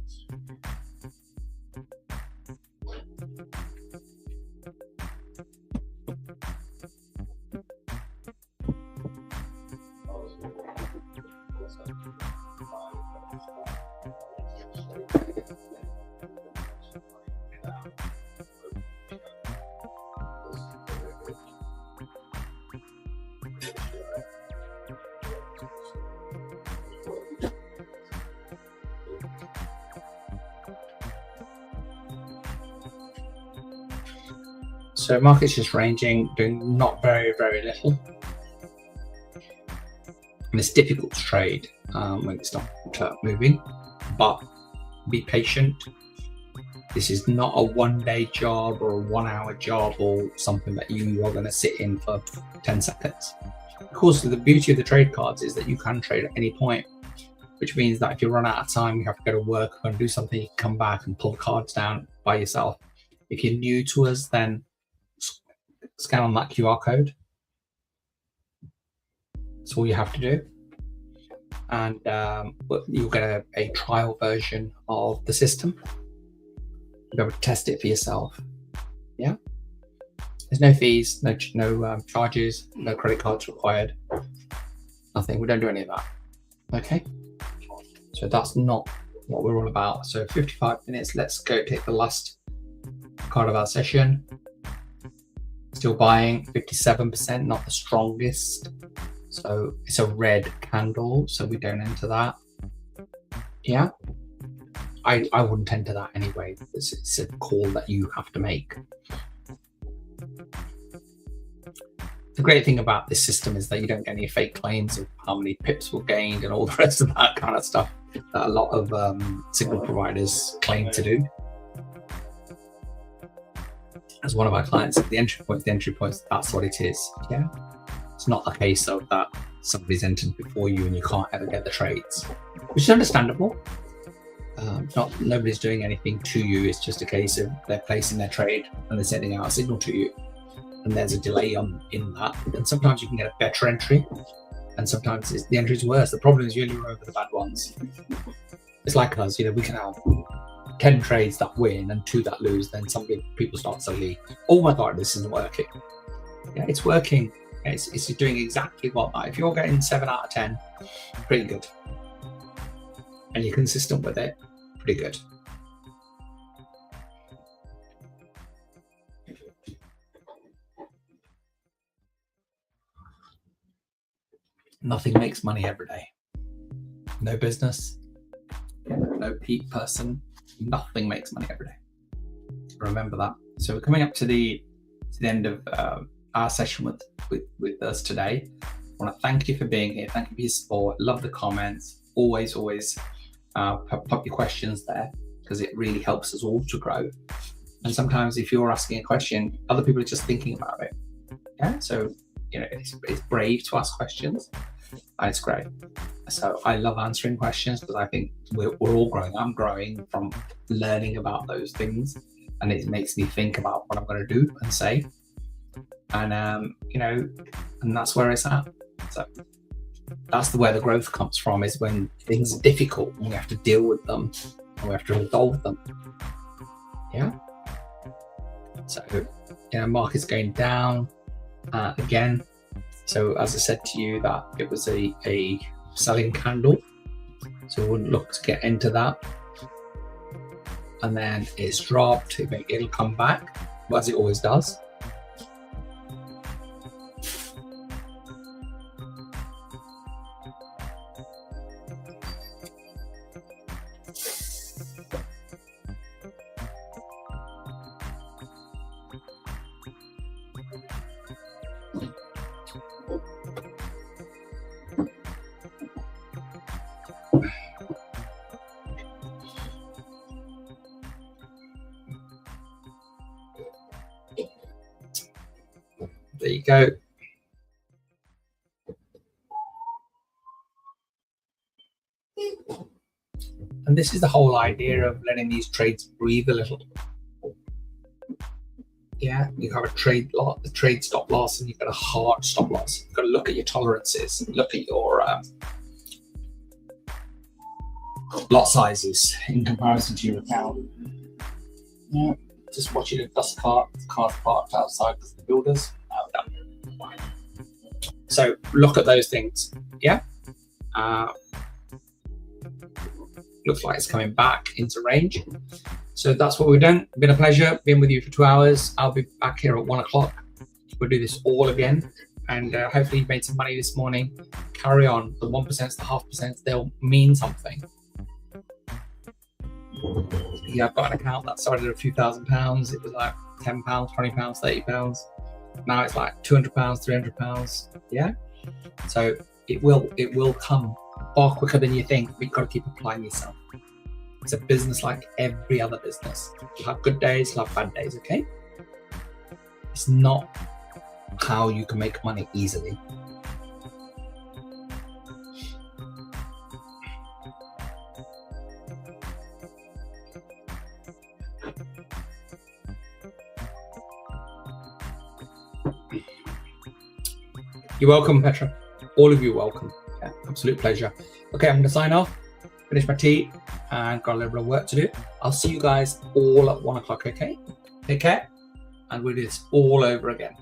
So market's just ranging, doing not very, very little. And it's difficult to trade when it's not moving, but be patient. This is not a one-day job or a 1 hour job or something that you are going to sit in for 10 seconds. Of course, the beauty of the trade cards is that you can trade at any point, which means that if you run out of time, you have to go to work and do something, you can come back and pull the cards down by yourself. If you're new to us, then scan on that QR code. That's all you have to do. And you'll get a trial version of the system. You'll be able to test it for yourself. Yeah. There's no fees, no charges, no credit cards required. Nothing. We don't do any of that. Okay. So that's not what we're all about. So 55 minutes. Let's go take the last card of our session. Still buying 57%, not the strongest. So it's a red candle, so we don't enter that. Yeah. I wouldn't enter that anyway. It's a call that you have to make. The great thing about this system is that you don't get any fake claims of how many pips were gained and all the rest of that kind of stuff that a lot of signal providers claim to do. As one of our clients, the entry points, that's what it is. Yeah, it's not a case of that somebody's entered before you and you can't ever get the trades, which is understandable. Nobody's doing anything to you. It's just a case of they're placing their trade and they're sending out a signal to you. And there's a delay in that, and sometimes you can get a better entry, and sometimes the entry is worse. The problem is you only remember the bad ones. It's like us, we can have 10 trades that win and 2 that lose. Then people start suddenly, oh my god, this isn't working. Yeah, it's working. It's doing exactly what that. If you're getting 7 out of 10, pretty good, and you're consistent with it, pretty good. Nothing makes money every day. No business, no person, nothing makes money every day. Remember that. So we're coming up to the end of our session with us today. I want to thank you for being here. Thank you for your support. Love the comments. Always pop your questions there, because it really helps us all to grow. And sometimes if you're asking a question, other people are just thinking about it. Yeah. So it's brave to ask questions, and it's great. So I love answering questions because I think we're all growing. I'm growing from learning about those things, and it makes me think about what I'm going to do and say. And and that's where it's at. So that's where the growth comes from, is when things are difficult and we have to deal with them and we have to resolve them. Yeah. So market's going down again. So as I said to you, that it was a selling candle, so we wouldn't look to get into that. And then it's dropped. It'll come back, as it always does. There you go. And this is the whole idea of letting these trades breathe a little. Yeah, you have a trade stop loss, and you've got a hard stop loss. You've got to look at your tolerances, look at your lot sizes in comparison to your account. Yeah, just watching the dust cart. The car's parked outside because of the builders. So look at those things. Yeah. Looks like it's coming back into range. So that's what we've done. It's been a pleasure being with you for 2 hours. I'll be back here at 1 o'clock. We'll do this all again. And hopefully you've made some money this morning. Carry on. The 1%, the 0.5%, they'll mean something. Yeah, I've got an account that started at a few £1,000s. It was like £10, £20, £30. Now it's like £200, £300. Yeah. So it will come far quicker than you think, but you've got to keep applying yourself. It's a business like every other business. You'll have good days, you'll have bad days, okay? It's not how you can make money easily. You're welcome, Petra. All of you welcome. Yeah, absolute pleasure. Okay, I'm going to sign off, finish my tea, and got a little bit of work to do. I'll see you guys all at 1 o'clock, okay? Take care. and we'll do this all over again.